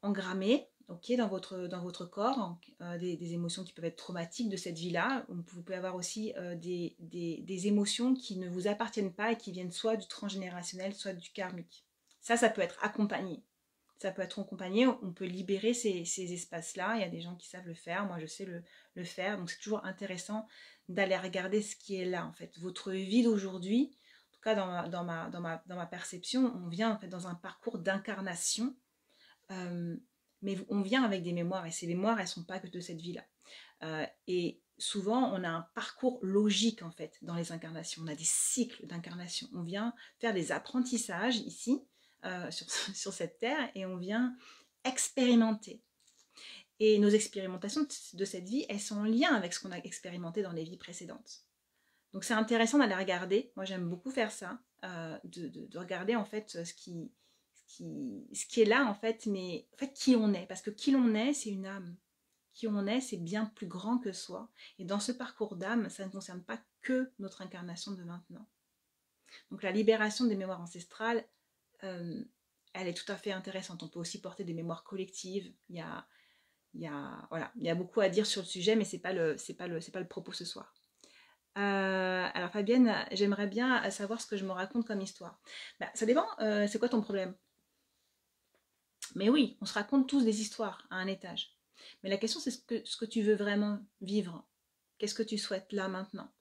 A: engrammées, ok, dans votre corps, des émotions qui peuvent être traumatiques de cette vie-là. Vous pouvez avoir aussi des émotions qui ne vous appartiennent pas et qui viennent soit du transgénérationnel, soit du karmique. Ça peut être accompagné. Ça peut être accompagné, on peut libérer ces espaces-là. Il y a des gens qui savent le faire, moi je sais le faire. Donc c'est toujours intéressant d'aller regarder ce qui est là en fait. Votre vie d'aujourd'hui, tout cas dans ma perception, on vient en fait dans un parcours d'incarnation, mais on vient avec des mémoires, et ces mémoires, elles ne sont pas que de cette vie-là. Et souvent, on a un parcours logique en fait dans les incarnations, on a des cycles d'incarnation. On vient faire des apprentissages ici, sur cette terre, et on vient expérimenter. Et nos expérimentations de cette vie, elles sont en lien avec ce qu'on a expérimenté dans les vies précédentes. Donc c'est intéressant d'aller regarder, moi j'aime beaucoup faire ça, de regarder en fait ce qui est là en fait, mais en fait qui on est, parce que qui l'on est, c'est une âme. Qui on est, c'est bien plus grand que soi. Et dans ce parcours d'âme, ça ne concerne pas que notre incarnation de maintenant. Donc la libération des mémoires ancestrales, elle est tout à fait intéressante. On peut aussi porter des mémoires collectives. Il y a beaucoup à dire sur le sujet, mais c'est pas le propos ce soir. Alors Fabienne, j'aimerais bien savoir ce que je me raconte comme histoire. Ça dépend, c'est quoi ton problème? Mais oui, on se raconte tous des histoires à un étage. Mais la question, c'est ce que tu veux vraiment vivre. Qu'est-ce que tu souhaites là maintenant?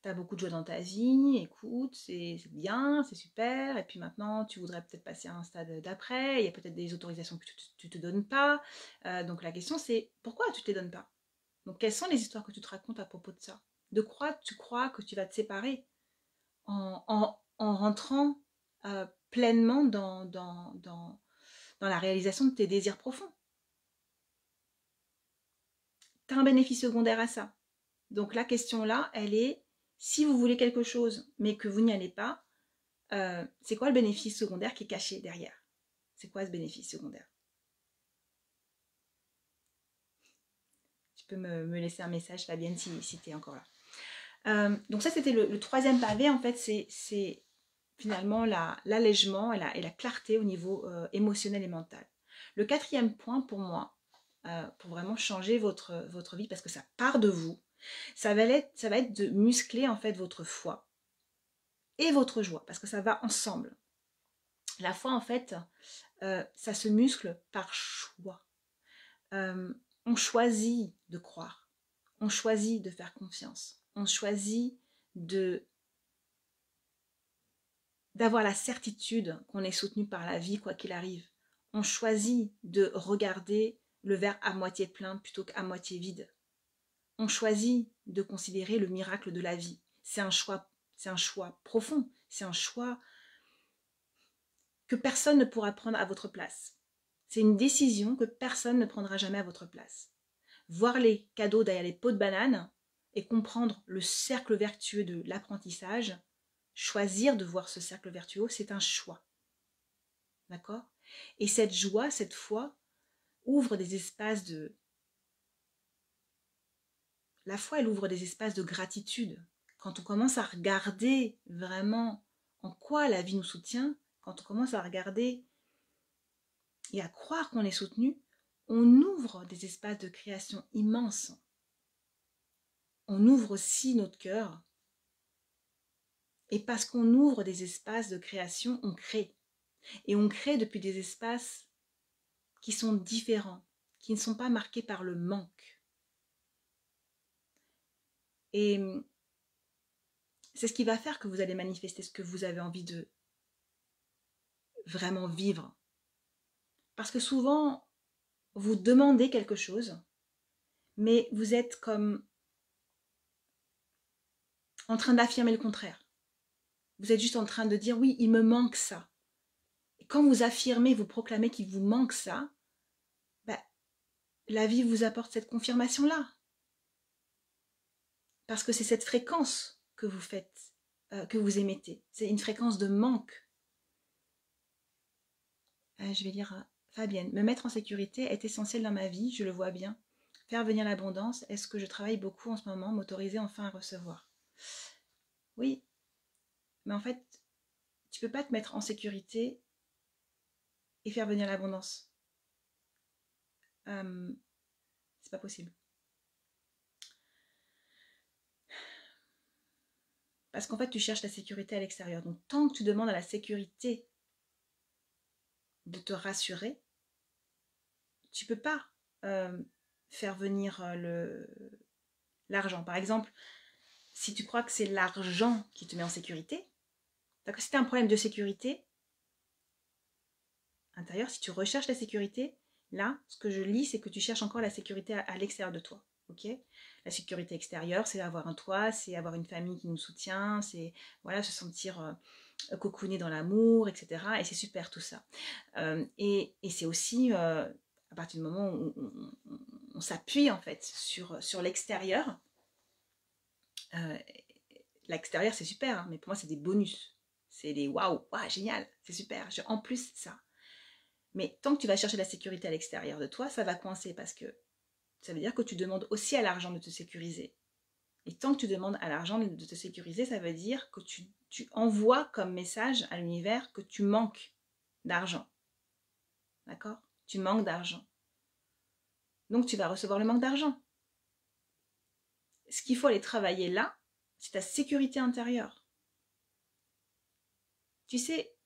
A: Tu as beaucoup de joie dans ta vie, écoute, c'est bien, c'est super, et puis maintenant tu voudrais peut-être passer à un stade d'après, il y a peut-être des autorisations que tu ne te donnes pas. Donc la question c'est, pourquoi tu ne te les donnes pas? Donc quelles sont les histoires que tu te racontes à propos de ça? De quoi tu crois que tu vas te séparer en rentrant pleinement dans la réalisation de tes désirs profonds? Tu as un bénéfice secondaire à ça. Donc la question là, elle est, si vous voulez quelque chose, mais que vous n'y allez pas, c'est quoi le bénéfice secondaire qui est caché derrière? C'est quoi ce bénéfice secondaire? Tu peux me laisser un message, Fabienne, si tu es encore là. Donc ça, c'était le troisième pavé. En fait, c'est finalement l'allègement et la clarté au niveau émotionnel et mental. Le quatrième point pour moi, pour vraiment changer votre vie, parce que ça part de vous, ça va être de muscler en fait votre foi et votre joie, parce que ça va ensemble. La foi, en fait, ça se muscle par choix. On choisit de croire, on choisit de faire confiance, on choisit d'avoir la certitude qu'on est soutenu par la vie quoi qu'il arrive. On choisit de regarder le verre à moitié plein plutôt qu'à moitié vide. On choisit de considérer le miracle de la vie. C'est un choix profond, c'est un choix que personne ne pourra prendre à votre place. C'est une décision que personne ne prendra jamais à votre place. Voir les cadeaux derrière les pots de banane et comprendre le cercle vertueux de l'apprentissage, choisir de voir ce cercle vertueux, c'est un choix. D'accord? Et cette joie, cette foi, ouvre des espaces de... La foi, elle ouvre des espaces de gratitude. Quand on commence à regarder vraiment en quoi la vie nous soutient, quand on commence à regarder et à croire qu'on est soutenu, on ouvre des espaces de création immenses. On ouvre aussi notre cœur. Et parce qu'on ouvre des espaces de création, on crée. Et on crée depuis des espaces qui sont différents, qui ne sont pas marqués par le manque. Et c'est ce qui va faire que vous allez manifester ce que vous avez envie de vraiment vivre. Parce que souvent, vous demandez quelque chose, mais vous êtes comme en train d'affirmer le contraire. Vous êtes juste en train de dire, oui, il me manque ça. Et quand vous affirmez, vous proclamez qu'il vous manque ça, la vie vous apporte cette confirmation-là. Parce que c'est cette fréquence que vous faites, que vous émettez. C'est une fréquence de manque. Je vais lire Fabienne. Me mettre en sécurité est essentiel dans ma vie, je le vois bien. Faire venir l'abondance, est-ce que je travaille beaucoup en ce moment, m'autoriser enfin à recevoir? Oui, mais en fait, tu peux pas te mettre en sécurité et faire venir l'abondance. C'est pas possible. Parce qu'en fait, tu cherches la sécurité à l'extérieur. Donc, tant que tu demandes à la sécurité de te rassurer, tu peux pas faire venir l'argent. Par exemple, si tu crois que c'est l'argent qui te met en sécurité,
B: Donc, si tu as un problème de sécurité intérieure, si tu recherches la sécurité, là, ce que je lis, c'est que tu cherches encore la sécurité à l'extérieur de toi. Ok? La sécurité extérieure, c'est avoir un toit, c'est avoir une famille qui nous soutient, c'est voilà, se sentir cocooné dans l'amour, etc. Et c'est super tout ça. Et c'est aussi à partir du moment où on s'appuie en fait sur l'extérieur. L'extérieur c'est super, hein, mais pour moi c'est des bonus. C'est des waouh, génial, c'est super. En plus ça. Mais tant que tu vas chercher la sécurité à l'extérieur de toi, ça va coincer parce que ça veut dire que tu demandes aussi à l'argent de te sécuriser. Et tant que tu demandes à l'argent de te sécuriser, ça veut dire que tu envoies comme message à l'univers que tu manques d'argent. D'accord? Tu manques d'argent. Donc tu vas recevoir le manque d'argent. Ce qu'il faut aller travailler là, c'est ta sécurité intérieure. Tu sais,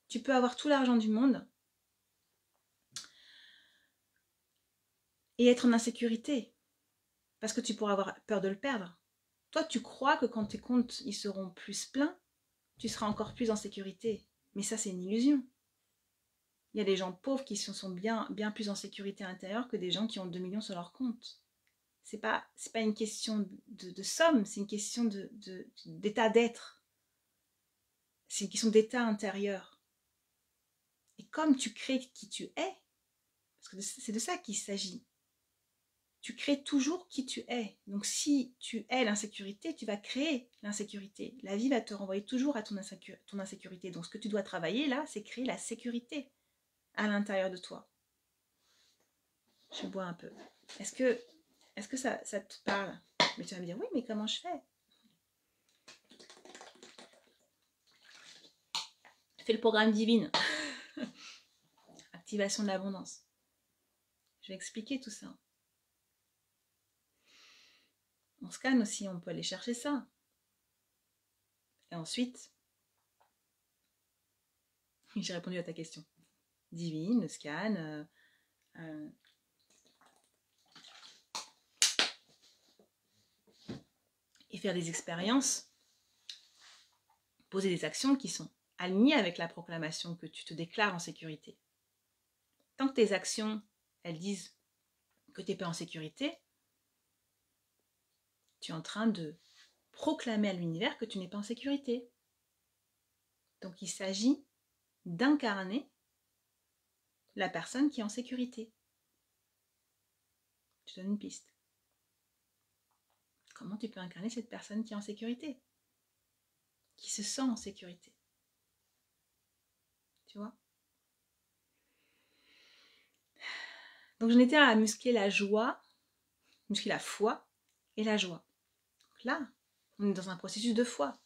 B: tu peux avoir tout l'argent du monde et être en insécurité parce que tu pourras avoir peur de le perdre. Toi, tu crois que quand tes comptes ils seront plus pleins, tu seras encore plus en sécurité. Mais ça, c'est une illusion. Il y a des gens pauvres qui sont bien plus en sécurité intérieure que des gens qui ont 2 millions sur leur compte. C'est pas une question de somme, c'est une question d'état d'être. C'est une question d'état intérieur. Et comme tu crées qui tu es, parce que c'est de ça qu'il s'agit, tu crées toujours qui tu es. Donc si tu es l'insécurité, tu vas créer l'insécurité. La vie va te renvoyer toujours à ton insécurité. Donc ce que tu dois travailler là, c'est créer la sécurité à l'intérieur de toi. Je bois un peu. Est-ce que ça te parle? Mais tu vas me dire, oui, mais comment je fais? Fais le programme divine. Activation de l'abondance. Je vais expliquer tout ça. On scanne aussi, on peut aller chercher ça. Et ensuite, j'ai répondu à ta question. Divine, le scan, et faire des expériences, poser des actions qui sont alignées avec la proclamation que tu te déclares en sécurité. Tant que tes actions, elles disent que tu n'es pas en sécurité, tu es en train de proclamer à l'univers que tu n'es pas en sécurité. Donc il s'agit d'incarner la personne qui est en sécurité. Je te donne une piste. Comment tu peux incarner cette personne qui est en sécurité? Qui se sent en sécurité? Tu vois? Donc j'en étais à muscler la joie, muscler la foi et la joie. Donc là, on est dans un processus de foi.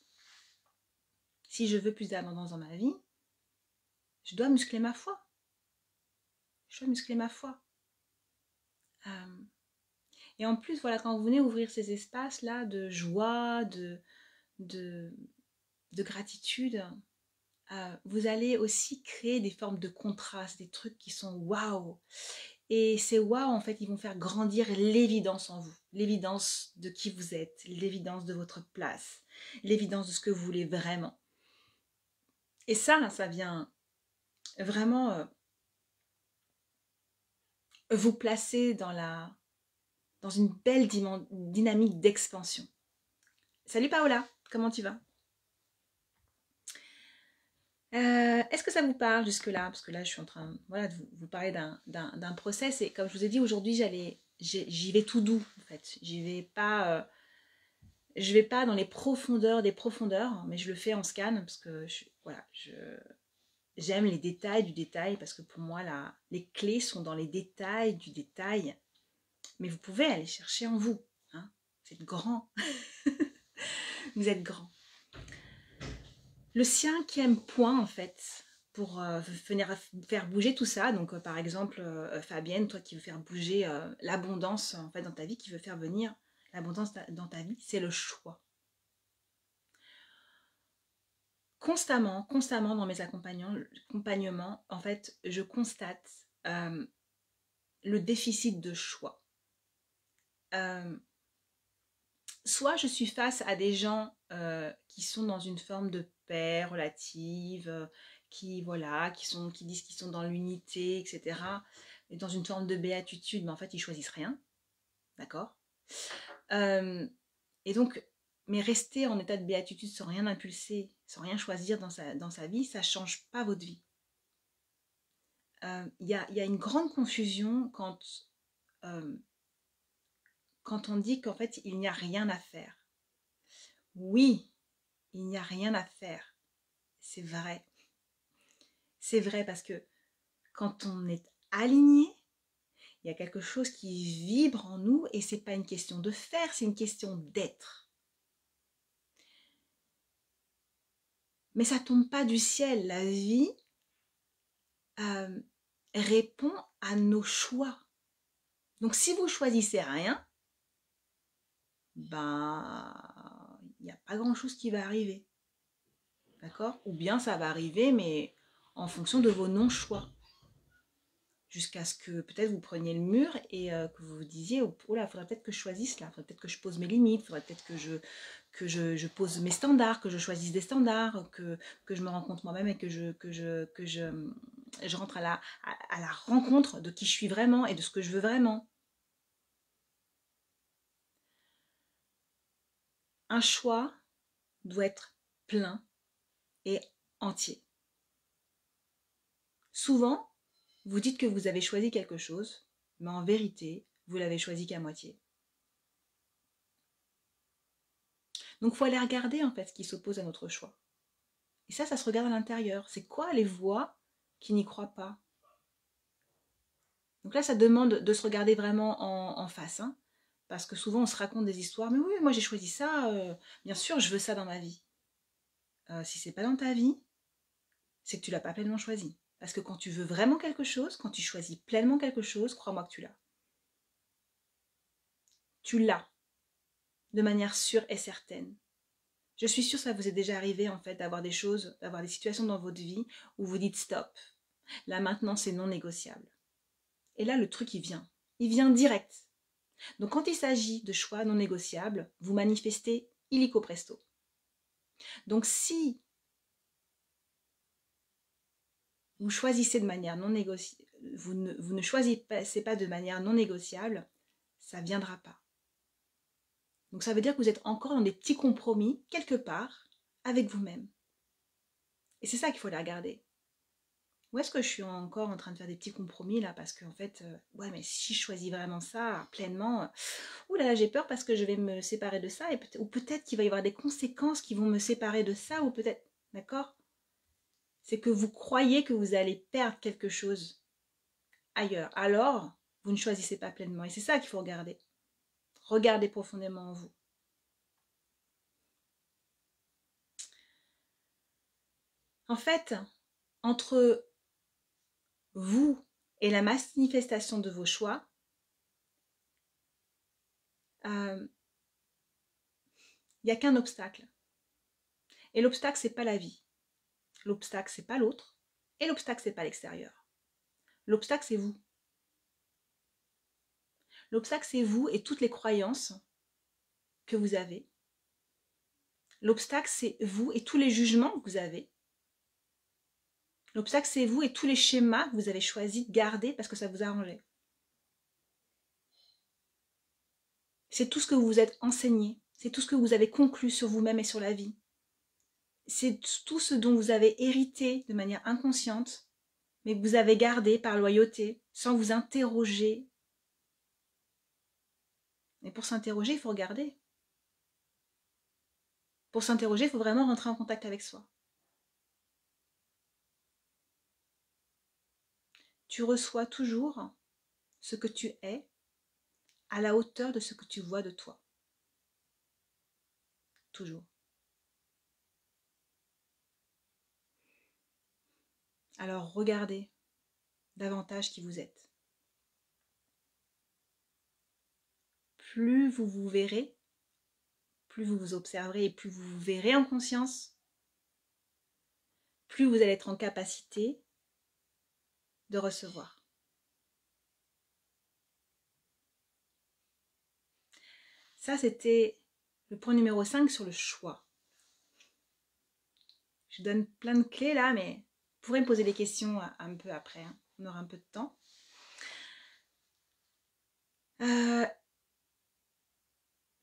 B: Si je veux plus d'abondance dans ma vie, je dois muscler ma foi. Je dois muscler ma foi. Et en plus, voilà, quand vous venez ouvrir ces espaces-là de joie, de gratitude, vous allez aussi créer des formes de contraste, des trucs qui sont waouh. Et ces waouh, en fait, ils vont faire grandir l'évidence en vous, l'évidence de qui vous êtes, l'évidence de votre place, l'évidence de ce que vous voulez vraiment. Et ça vient vraiment vous placer dans une belle dynamique d'expansion. Salut Paola, comment tu vas? Est-ce que ça vous parle jusque-là? Parce que là, je suis en train de vous parler d'un process. Et comme je vous ai dit, aujourd'hui, j'y vais tout doux, en fait. Je vais pas dans les profondeurs des profondeurs, mais je le fais en scan, parce que j'aime les détails du détail, parce que pour moi, les clés sont dans les détails du détail. Mais vous pouvez aller chercher en vous. Hein. Vous êtes grand. Vous êtes grand. Le 5e point, en fait, pour venir faire bouger tout ça, donc par exemple, Fabienne, toi qui veux faire bouger l'abondance en fait, dans ta vie, qui veut faire venir l'abondance dans ta vie, c'est le choix. Constamment dans mes accompagnements, en fait, je constate le déficit de choix. soit je suis face à des gens qui sont dans une forme de paix relative, qui disent qu'ils sont dans l'unité, etc. Et dans une forme de béatitude, mais en fait ils choisissent rien, d'accord. Et donc, mais rester en état de béatitude sans rien impulser, sans rien choisir dans sa vie, ça ne change pas votre vie. Il y a une grande confusion quand on dit qu'en fait il n'y a rien à faire. Oui, il n'y a rien à faire. C'est vrai. C'est vrai parce que quand on est aligné, il y a quelque chose qui vibre en nous et c'est pas une question de faire, c'est une question d'être. Mais ça tombe pas du ciel. La vie répond à nos choix. Donc si vous choisissez rien, ben il n'y a pas grand chose qui va arriver. D'accord? Ou bien ça va arriver, mais en fonction de vos non-choix. Jusqu'à ce que peut-être vous preniez le mur et que vous vous disiez oh là, il faudrait peut-être que je choisisse là, il faudrait peut-être que je pose mes limites, il faudrait peut-être que je pose mes standards, que je choisisse des standards, que je me rencontre moi-même et que je rentre à la rencontre de qui je suis vraiment et de ce que je veux vraiment. Un choix doit être plein et entier. Souvent, vous dites que vous avez choisi quelque chose, mais en vérité, vous l'avez choisi qu'à moitié. Donc, il faut aller regarder en fait ce qui s'oppose à notre choix. Et ça se regarde à l'intérieur. C'est quoi les voix qui n'y croient pas? Donc là, ça demande de se regarder vraiment en face. Hein, parce que souvent, on se raconte des histoires. Mais oui, moi j'ai choisi ça. Bien sûr, je veux ça dans ma vie. Si c'est pas dans ta vie, c'est que tu l'as pas pleinement choisi. Parce que quand tu veux vraiment quelque chose, quand tu choisis pleinement quelque chose, crois-moi que tu l'as. Tu l'as. De manière sûre et certaine. Je suis sûre que ça vous est déjà arrivé en fait d'avoir des choses, d'avoir des situations dans votre vie où vous dites stop. Là maintenant c'est non négociable. Et là le truc il vient direct. Donc quand il s'agit de choix non négociables, vous manifestez illico presto. Donc si vous choisissez de manière non négociable, vous ne choisissez pas de manière non négociable, ça ne viendra pas. Donc ça veut dire que vous êtes encore dans des petits compromis quelque part avec vous-même. Et c'est ça qu'il faut aller regarder. Où est-ce que je suis encore en train de faire des petits compromis là? Parce qu'en fait, ouais, mais si je choisis vraiment ça pleinement, ouh là là, j'ai peur parce que je vais me séparer de ça, ou peut-être qu'il va y avoir des conséquences qui vont me séparer de ça, ou peut-être, d'accord? C'est que vous croyez que vous allez perdre quelque chose ailleurs. Alors, vous ne choisissez pas pleinement. Et c'est ça qu'il faut regarder. Regardez profondément en vous. En fait, entre vous et la manifestation de vos choix, il n'y a qu'un obstacle. Et l'obstacle, c'est pas la vie. L'obstacle, c'est pas l'autre. Et l'obstacle, c'est pas l'extérieur. L'obstacle, c'est vous. L'obstacle, c'est vous et toutes les croyances que vous avez. L'obstacle, c'est vous et tous les jugements que vous avez. L'obstacle, c'est vous et tous les schémas que vous avez choisi de garder parce que ça vous arrangeait. C'est tout ce que vous vous êtes enseigné. C'est tout ce que vous avez conclu sur vous-même et sur la vie. C'est tout ce dont vous avez hérité de manière inconsciente, mais que vous avez gardé par loyauté, sans vous interroger. Et pour s'interroger, il faut regarder. Pour s'interroger, il faut vraiment rentrer en contact avec soi. Tu reçois toujours ce que tu es à la hauteur de ce que tu vois de toi. Toujours. Alors regardez davantage qui vous êtes. Plus vous vous verrez, plus vous vous observerez et plus vous vous verrez en conscience, plus vous allez être en capacité de recevoir. Ça, c'était Le point numéro 5 sur le choix. Je donne plein de clés là, mais vous pourrez me poser des questions un peu après. Hein. On aura un peu de temps.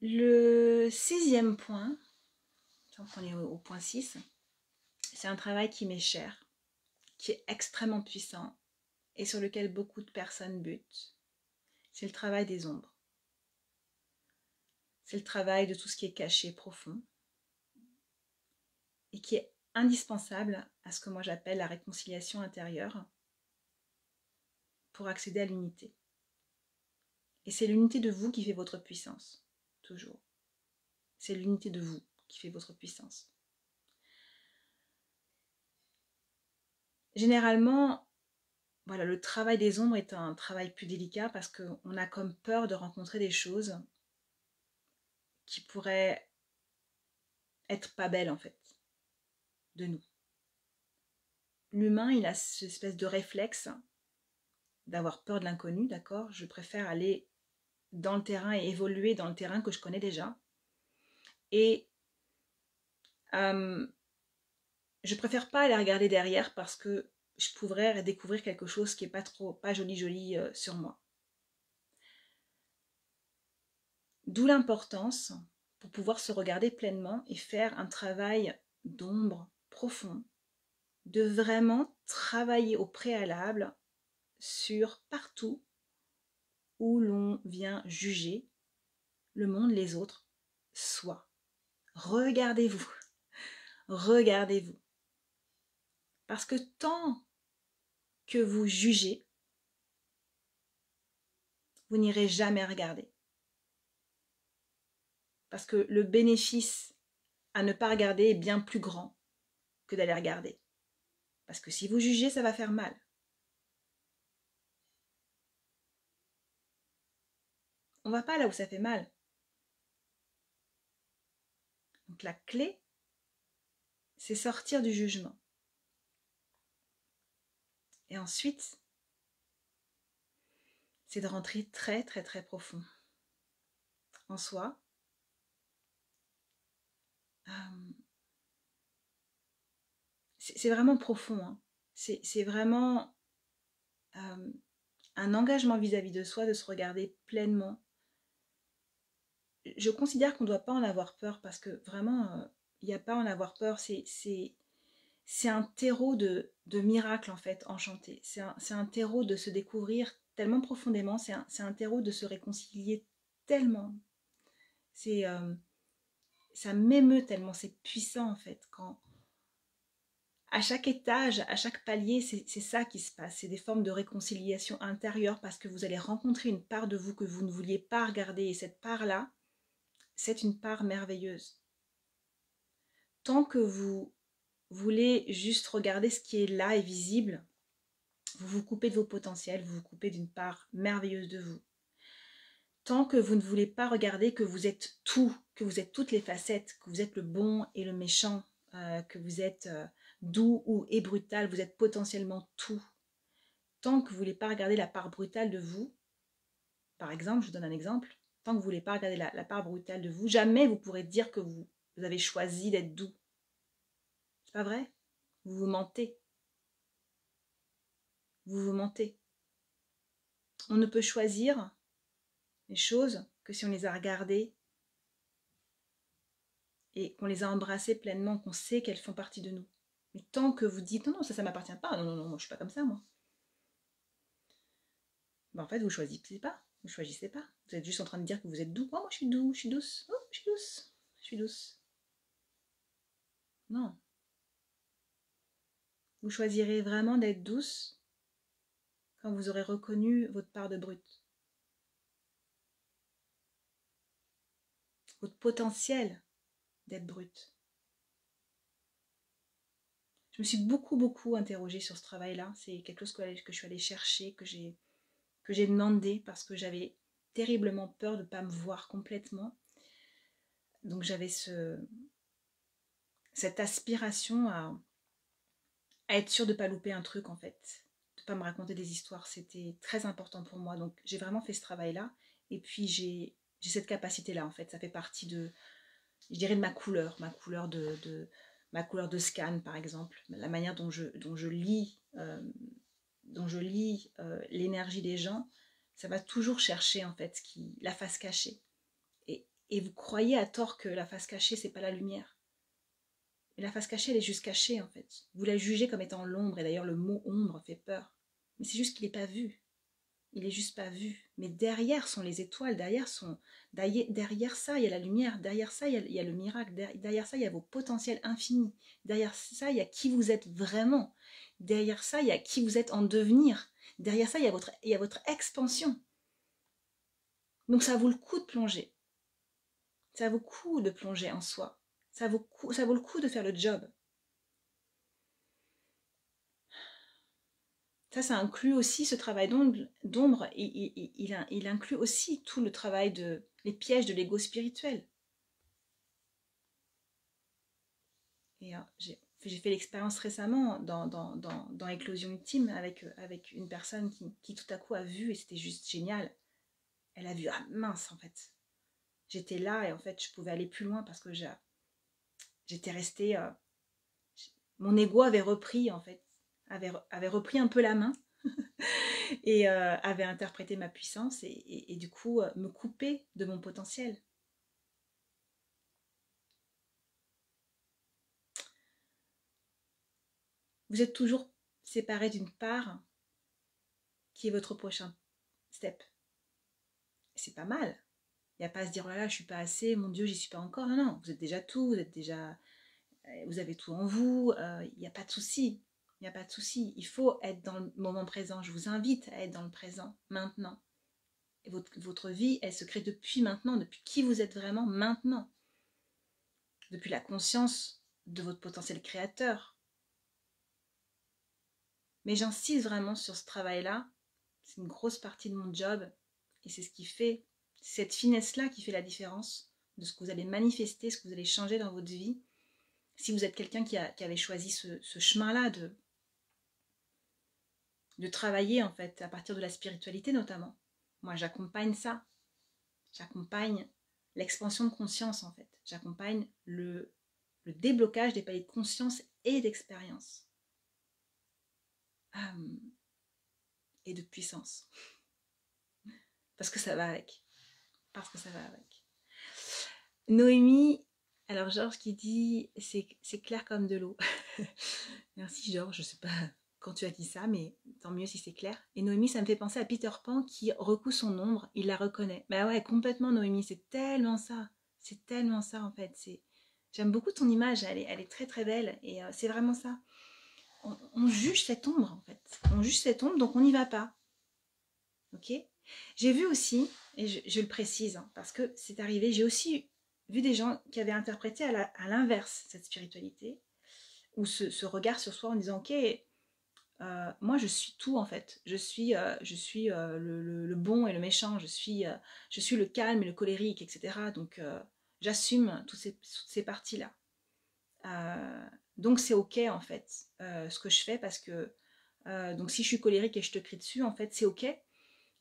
B: Le 6e point, on est au point 6, c'est un travail qui m'est cher, qui est extrêmement puissant et sur lequel beaucoup de personnes butent. C'est le travail des ombres. C'est le travail de tout ce qui est caché, profond, et qui est indispensable à ce que moi j'appelle la réconciliation intérieure pour accéder à l'unité. Et c'est l'unité de vous qui fait votre puissance, toujours. C'est l'unité de vous qui fait votre puissance. Généralement, voilà, le travail des ombres est un travail plus délicat parce qu'on a comme peur de rencontrer des choses qui pourraient être pas belles en fait, de nous. L'humain, il a cette espèce de réflexe d'avoir peur de l'inconnu, d'accord? Je préfère aller dans le terrain et évoluer dans le terrain que je connais déjà. Et je préfère pas aller regarder derrière parce que je pourrais découvrir quelque chose qui est pas joli sur moi. D'où l'importance pour pouvoir se regarder pleinement et faire un travail d'ombre profond, de vraiment travailler au préalable sur partout où l'on vient juger le monde, les autres, soi. Regardez-vous, regardez-vous. Parce que tant que vous jugez, vous n'irez jamais regarder. Parce que le bénéfice à ne pas regarder est bien plus grand que d'aller regarder. Parce que si vous jugez, ça va faire mal. On ne va pas là où ça fait mal. Donc la clé, c'est sortir du jugement. Et ensuite, c'est de rentrer très très très profond en soi. C'est vraiment profond. Hein. C'est vraiment un engagement vis-à-vis de soi, de se regarder pleinement. Je considère qu'on ne doit pas en avoir peur parce que vraiment, il n'y a pas à en avoir peur. C'est un terreau de miracles en fait, enchanté. C'est un terreau de se découvrir tellement profondément. C'est un terreau de se réconcilier tellement. Ça m'émeut tellement, c'est puissant en fait. Quand à chaque étage, à chaque palier, c'est ça qui se passe. C'est des formes de réconciliation intérieure parce que vous allez rencontrer une part de vous que vous ne vouliez pas regarder. Et cette part-là, c'est une part merveilleuse. Tant que vous voulez juste regarder ce qui est là et visible, vous vous coupez de vos potentiels, vous vous coupez d'une part merveilleuse de vous. Tant que vous ne voulez pas regarder que vous êtes tout, que vous êtes toutes les facettes, que vous êtes le bon et le méchant, que vous êtes doux et brutal, vous êtes potentiellement tout. Tant que vous ne voulez pas regarder la part brutale de vous, par exemple, je vous donne un exemple, tant que vous ne voulez pas regarder la part brutale de vous, jamais vous pourrez dire que vous avez choisi d'être doux. C'est pas vrai? Vous vous mentez. Vous vous mentez. On ne peut choisir les choses que si on les a regardées et qu'on les a embrassées pleinement, qu'on sait qu'elles font partie de nous. Mais tant que vous dites non, ça m'appartient pas, non, moi je suis pas comme ça, moi. Ben, en fait, vous choisissez pas. Vous choisissez pas. Vous êtes juste en train de dire que vous êtes doux. Oh, moi je suis doux, je suis douce. Oh, je suis douce. Je suis douce. Non. Vous choisirez vraiment d'être douce quand vous aurez reconnu votre part de brute. Votre potentiel d'être brute. Je me suis beaucoup interrogée sur ce travail-là. C'est quelque chose que je suis allée chercher, que j'ai demandé parce que j'avais terriblement peur de ne pas me voir complètement. Donc j'avais cette aspiration à être sûre de ne pas louper un truc en fait, de ne pas me raconter des histoires. C'était très important pour moi. Donc j'ai vraiment fait ce travail-là. Et puis j'ai cette capacité-là en fait. Ça fait partie de
A: je dirais de ma couleur ma couleur de scan par exemple, la manière dont je lis l'énergie des gens, ça va toujours chercher en fait la face cachée. Et vous croyez à tort que la face cachée, c'est pas la lumière. Et la face cachée, elle est juste cachée en fait. Vous la jugez comme étant l'ombre, et d'ailleurs le mot ombre fait peur. Mais c'est juste qu'il n'est pas vu. Il est juste pas vu. Mais derrière sont les étoiles, derrière ça, il y a la lumière, derrière ça, il y a le miracle, derrière ça, il y a vos potentiels infinis. Derrière ça, il y a qui vous êtes vraiment. Derrière ça, il y a qui vous êtes en devenir. Derrière ça, il y a votre expansion. Donc ça vaut le coup de plonger. Ça vaut le coup de plonger en soi. Ça vaut le coup de faire le job. Ça inclut aussi ce travail d'ombre. Il inclut aussi tout le travail les pièges de l'ego spirituel. Et j'ai fait l'expérience récemment dans Éclosion Ultime avec une personne qui tout à coup a vu, et c'était juste génial. Elle a vu, ah mince en fait. J'étais là et en fait je pouvais aller plus loin parce que j'étais restée... mon ego avait repris en fait, avait repris un peu la main et avait interprété ma puissance et du coup me couper de mon potentiel. Vous êtes toujours séparé d'une part qui est votre prochain step. C'est pas mal. Il n'y a pas à se dire, oh là là, je suis pas assez, mon Dieu, j'y suis pas encore. Non, non, vous êtes déjà tout, vous avez tout en vous, il n'y a pas de souci. Il n'y a pas de souci. Il faut être dans le moment présent. Je vous invite à être dans le présent, maintenant. Et votre vie, elle se crée depuis maintenant, depuis qui vous êtes vraiment maintenant. Depuis la conscience de votre potentiel créateur. Mais j'insiste vraiment sur ce travail-là. C'est une grosse partie de mon job. Et c'est ce qui fait, cette finesse-là qui fait la différence de ce que vous allez manifester, ce que vous allez changer dans votre vie. Si vous êtes quelqu'un qui avait choisi ce chemin-là de travailler en fait à partir de la spiritualité notamment. Moi j'accompagne ça. J'accompagne l'expansion de conscience en fait. J'accompagne le déblocage des paliers de conscience et d'expérience. Et de puissance. Parce que ça va avec. Parce que ça va avec. Noémie, alors Georges qui dit c'est clair comme de l'eau. Merci Georges, je sais pas quand tu as dit ça, mais tant mieux si c'est clair. Et Noémie, ça me fait penser à Peter Pan qui recoue son ombre, il la reconnaît. Bah ouais, complètement Noémie, c'est tellement ça. C'est tellement ça en fait. J'aime beaucoup ton image, elle est très très belle. Et c'est vraiment ça. On juge cette ombre en fait. On juge cette ombre, donc on n'y va pas. Ok ? J'ai vu aussi, et je le précise, hein, parce que c'est arrivé, j'ai aussi vu des gens qui avaient interprété à l'inverse cette spiritualité, ou ce regard sur soi en disant, ok, moi je suis tout en fait, je suis le bon et le méchant, je suis le calme et le colérique, etc. Donc j'assume toutes ces parties-là. Donc c'est ok en fait ce que je fais parce que donc si je suis colérique et je te crie dessus, en fait c'est ok.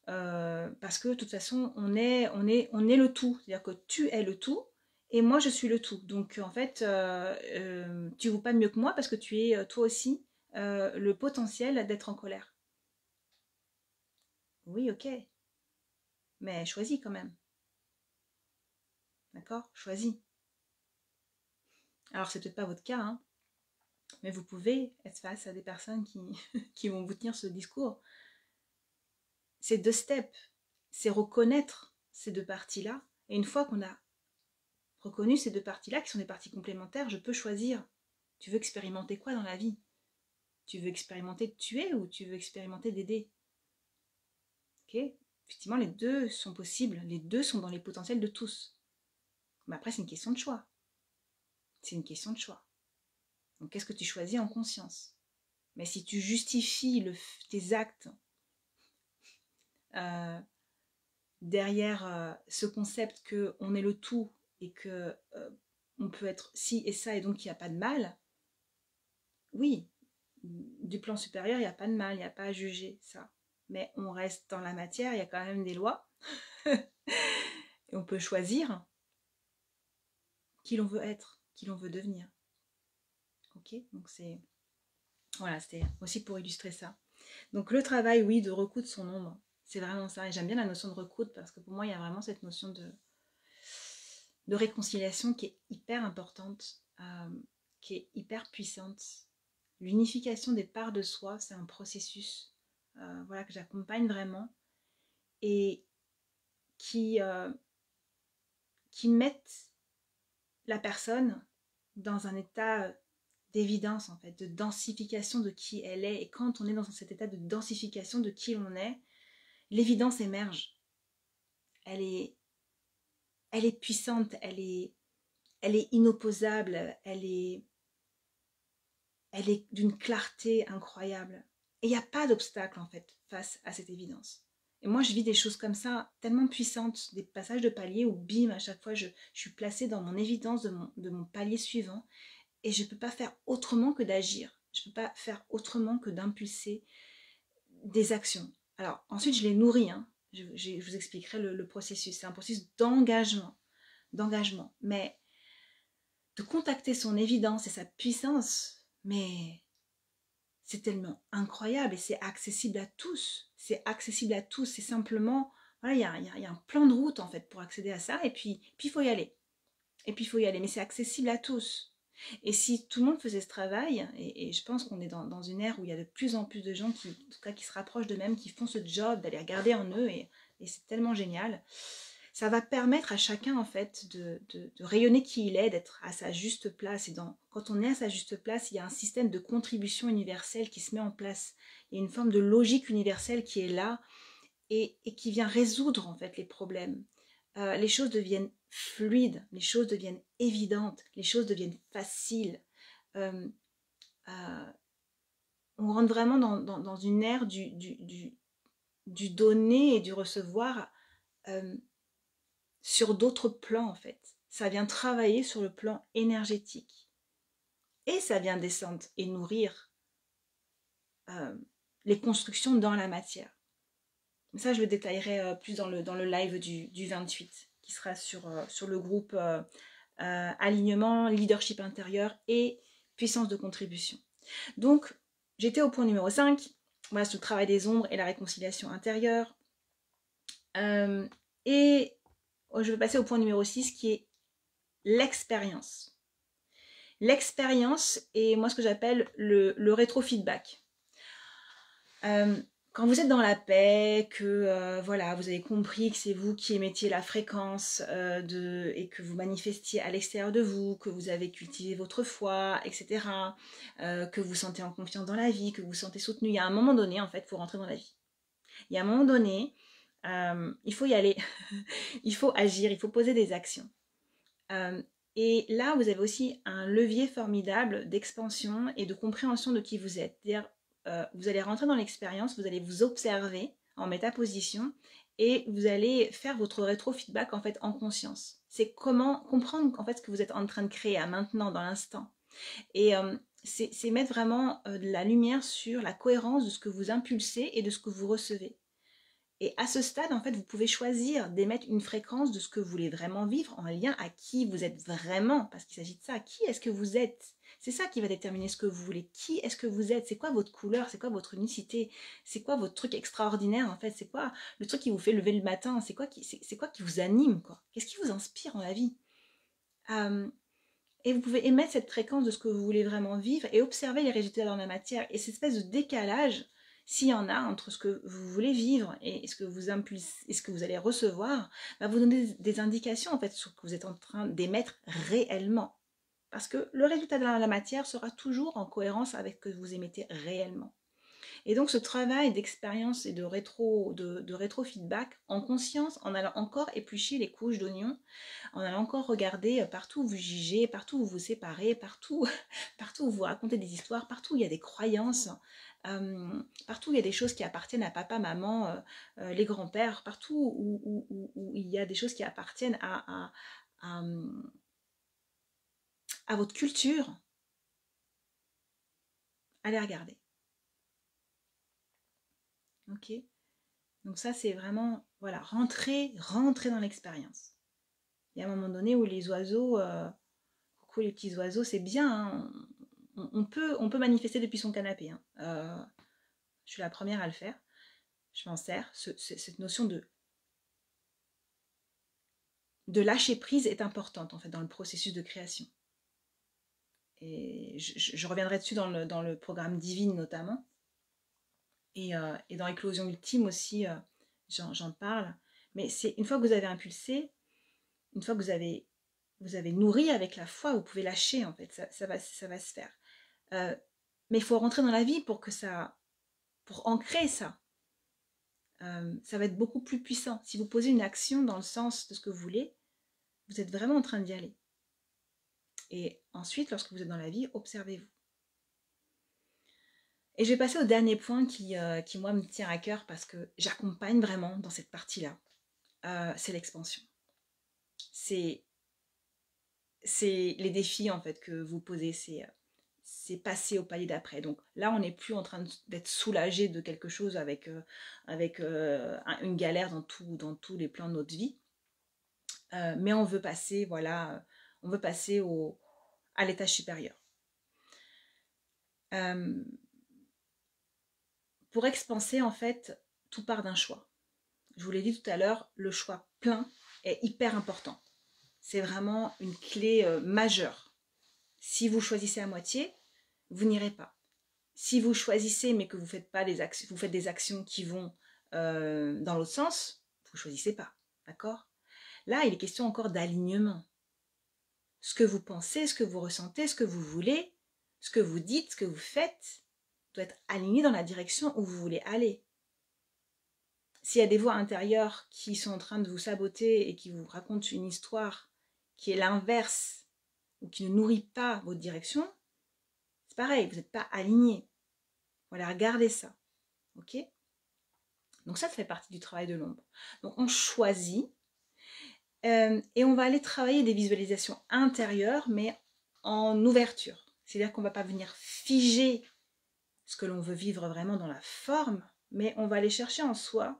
A: Parce que de toute façon on est le tout, c'est-à-dire que tu es le tout et moi je suis le tout, donc en fait tu vaux pas mieux que moi parce que tu es toi aussi le potentiel d'être en colère. Oui, ok, mais choisis quand même, d'accord, choisis. Alors c'est peut-être pas votre cas, hein, mais vous pouvez être face à des personnes qui vont vous tenir ce discours. C'est 2 steps, c'est reconnaître ces 2 parties-là, et une fois qu'on a reconnu ces 2 parties-là, qui sont des parties complémentaires, je peux choisir. Tu veux expérimenter quoi dans la vie? Tu veux expérimenter de tuer ou tu veux expérimenter d'aider? Ok? Effectivement, les 2 sont possibles, les 2 sont dans les potentiels de tous. Mais après, c'est une question de choix. C'est une question de choix. Donc, qu'est-ce que tu choisis en conscience? Mais si tu justifies tes actes derrière ce concept qu'on est le tout et que on peut être ci et ça et donc il n'y a pas de mal, oui, du plan supérieur, il n'y a pas de mal, il n'y a pas à juger ça. Mais on reste dans la matière, il y a quand même des lois. Et on peut choisir
B: qui l'on veut être, qui l'on veut devenir. Ok, donc c'est... Voilà, c'était aussi pour illustrer ça. Donc le travail, oui, de recoudre son ombre, c'est vraiment ça. Et j'aime bien la notion de recoudre parce que pour moi, il y a vraiment cette notion de réconciliation qui est hyper importante, qui est hyper puissante. L'unification des parts de soi, c'est un processus voilà, que j'accompagne vraiment et qui mettent la personne dans un état d'évidence, en fait, de densification de qui elle est. Et quand on est dans cet état de densification de qui l'on est, l'évidence émerge. Elle est puissante, elle est inopposable, elle est d'une clarté incroyable. Et il n'y a pas d'obstacle, en fait, face à cette évidence. Et moi, je vis des choses comme ça, tellement puissantes, des passages de palier où, bim, à chaque fois, je suis placée dans mon évidence de mon palier suivant. Et je ne peux pas faire autrement que d'agir. Je ne peux pas faire autrement que d'impulser des actions. Alors, ensuite, je les nourris. Hein. Je vous expliquerai le processus. C'est un processus d'engagement. Mais de contacter son évidence et sa puissance, mais c'est tellement incroyable et c'est accessible à tous. C'est accessible à tous. C'est simplement, voilà, il y a un plan de route en fait pour accéder à ça. Et puis il faut y aller. Mais c'est accessible à tous. Et si tout le monde faisait ce travail, et je pense qu'on est dans une ère où il y a de plus en plus de gens qui, en tout cas, qui se rapprochent d'eux-mêmes, qui font ce job, d'aller regarder en eux, et c'est tellement génial. Ça va permettre à chacun, en fait, de rayonner qui il est, d'être à sa juste place. Et quand on est à sa juste place, il y a un système de contribution universelle qui se met en place. Il y a une forme de logique universelle qui est là et qui vient résoudre, en fait, les problèmes. Les choses deviennent fluides, les choses deviennent évidentes, les choses deviennent faciles. On rentre vraiment dans une ère du donner et du recevoir sur d'autres plans en fait. Ça vient travailler sur le plan énergétique. Et ça vient descendre et nourrir les constructions dans la matière. Ça, je le détaillerai plus dans le live du 28, qui sera sur le groupe alignement, leadership intérieur et puissance de contribution. Donc, j'étais au point numéro 5, voilà, sur le travail des ombres et la réconciliation intérieure. Et je vais passer au point numéro 6, qui est l'expérience. L'expérience est, moi, ce que j'appelle le rétrofeedback. Quand vous êtes dans la paix, que voilà, vous avez compris que c'est vous qui émettiez la fréquence et que vous manifestiez à l'extérieur de vous, que vous avez cultivé votre foi, etc., que vous vous sentez en confiance dans la vie, que vous vous sentez soutenu, il y a un moment donné, en fait, pour rentrer dans la vie. Il y a un moment donné, il faut y aller, il faut agir, il faut poser des actions. Et là, vous avez aussi un levier formidable d'expansion et de compréhension de qui vous êtes. C'est-à-dire, vous allez rentrer dans l'expérience, vous allez vous observer en métaposition et vous allez faire votre rétro-feedback en fait en conscience. C'est comment comprendre en fait ce que vous êtes en train de créer à maintenant, dans l'instant. Et c'est mettre vraiment de la lumière sur la cohérence de ce que vous impulsez et de ce que vous recevez. Et à ce stade, en fait, vous pouvez choisir d'émettre une fréquence de ce que vous voulez vraiment vivre en lien à qui vous êtes vraiment, parce qu'il s'agit de ça. Qui est-ce que vous êtes? C'est ça qui va déterminer ce que vous voulez. Qui est-ce que vous êtes? C'est quoi votre couleur? C'est quoi votre unicité? C'est quoi votre truc extraordinaire, en fait? C'est quoi le truc qui vous fait lever le matin? C'est quoi qui vous anime, quoi? Qu'est-ce qui vous inspire dans la vie? Et vous pouvez émettre cette fréquence de ce que vous voulez vraiment vivre et observer les résultats dans la matière. Et cette espèce de décalage, s'il y en a entre ce que vous voulez vivre et ce que vous impulsez et ce que vous allez recevoir, va vous donner des indications en fait sur ce que vous êtes en train d'émettre réellement. Parce que le résultat de la matière sera toujours en cohérence avec ce que vous émettez réellement. Et donc ce travail d'expérience et de rétro-feedback en conscience, en allant encore éplucher les couches d'oignons, en allant encore regarder partout où vous jugez, partout où vous séparez, partout où vous racontez des histoires, partout où il y a des croyances, partout où il y a des choses qui appartiennent à papa, maman, les grands-pères, partout où il y a des choses qui appartiennent à votre culture, allez regarder. Ok? Donc ça, c'est vraiment, voilà, rentrer dans l'expérience. Il y a un moment donné où les oiseaux, cool, les petits oiseaux, c'est bien. Hein. On peut manifester depuis son canapé. Hein. Je suis la première à le faire. Je m'en sers. Cette notion de lâcher prise est importante en fait dans le processus de création. Et je reviendrai dessus dans le programme Divine notamment. Et dans Éclosion Ultime aussi, j'en parle. Mais c'est une fois que vous avez impulsé, une fois que vous avez nourri avec la foi, vous pouvez lâcher en fait, ça va se faire. Mais il faut rentrer dans la vie pour ancrer ça. Ça va être beaucoup plus puissant. Si vous posez une action dans le sens de ce que vous voulez, vous êtes vraiment en train d'y aller. Et ensuite, lorsque vous êtes dans la vie, observez-vous. Et je vais passer au dernier point qui moi, me tient à cœur parce que j'accompagne vraiment dans cette partie-là. C'est l'expansion. C'est les défis, en fait, que vous posez. C'est passer au palier d'après. Donc là, on n'est plus en train d'être soulagé de quelque chose avec une galère dans tous les plans de notre vie. Mais on veut passer, voilà, on veut passer à l'étage supérieur. Pour expanser, en fait, tout part d'un choix. Je vous l'ai dit tout à l'heure, le choix plein est hyper important. C'est vraiment une clé majeure. Si vous choisissez à moitié, vous n'irez pas. Si vous choisissez mais que vous faites des actions qui vont dans l'autre sens, vous ne choisissez pas. D'accord ? Là, il est question encore d'alignement. Ce que vous pensez, ce que vous ressentez, ce que vous voulez, ce que vous dites, ce que vous faites, doit être aligné dans la direction où vous voulez aller. S'il y a des voix intérieures qui sont en train de vous saboter et qui vous racontent une histoire qui est l'inverse ou qui ne nourrit pas votre direction, c'est pareil, vous n'êtes pas aligné. Voilà, regardez ça. Ok ? Donc ça fait partie du travail de l'ombre. Donc on choisit et on va aller travailler des visualisations intérieures, mais en ouverture. C'est-à-dire qu'on ne va pas venir figer ce que l'on veut vivre vraiment dans la forme, mais on va aller chercher en soi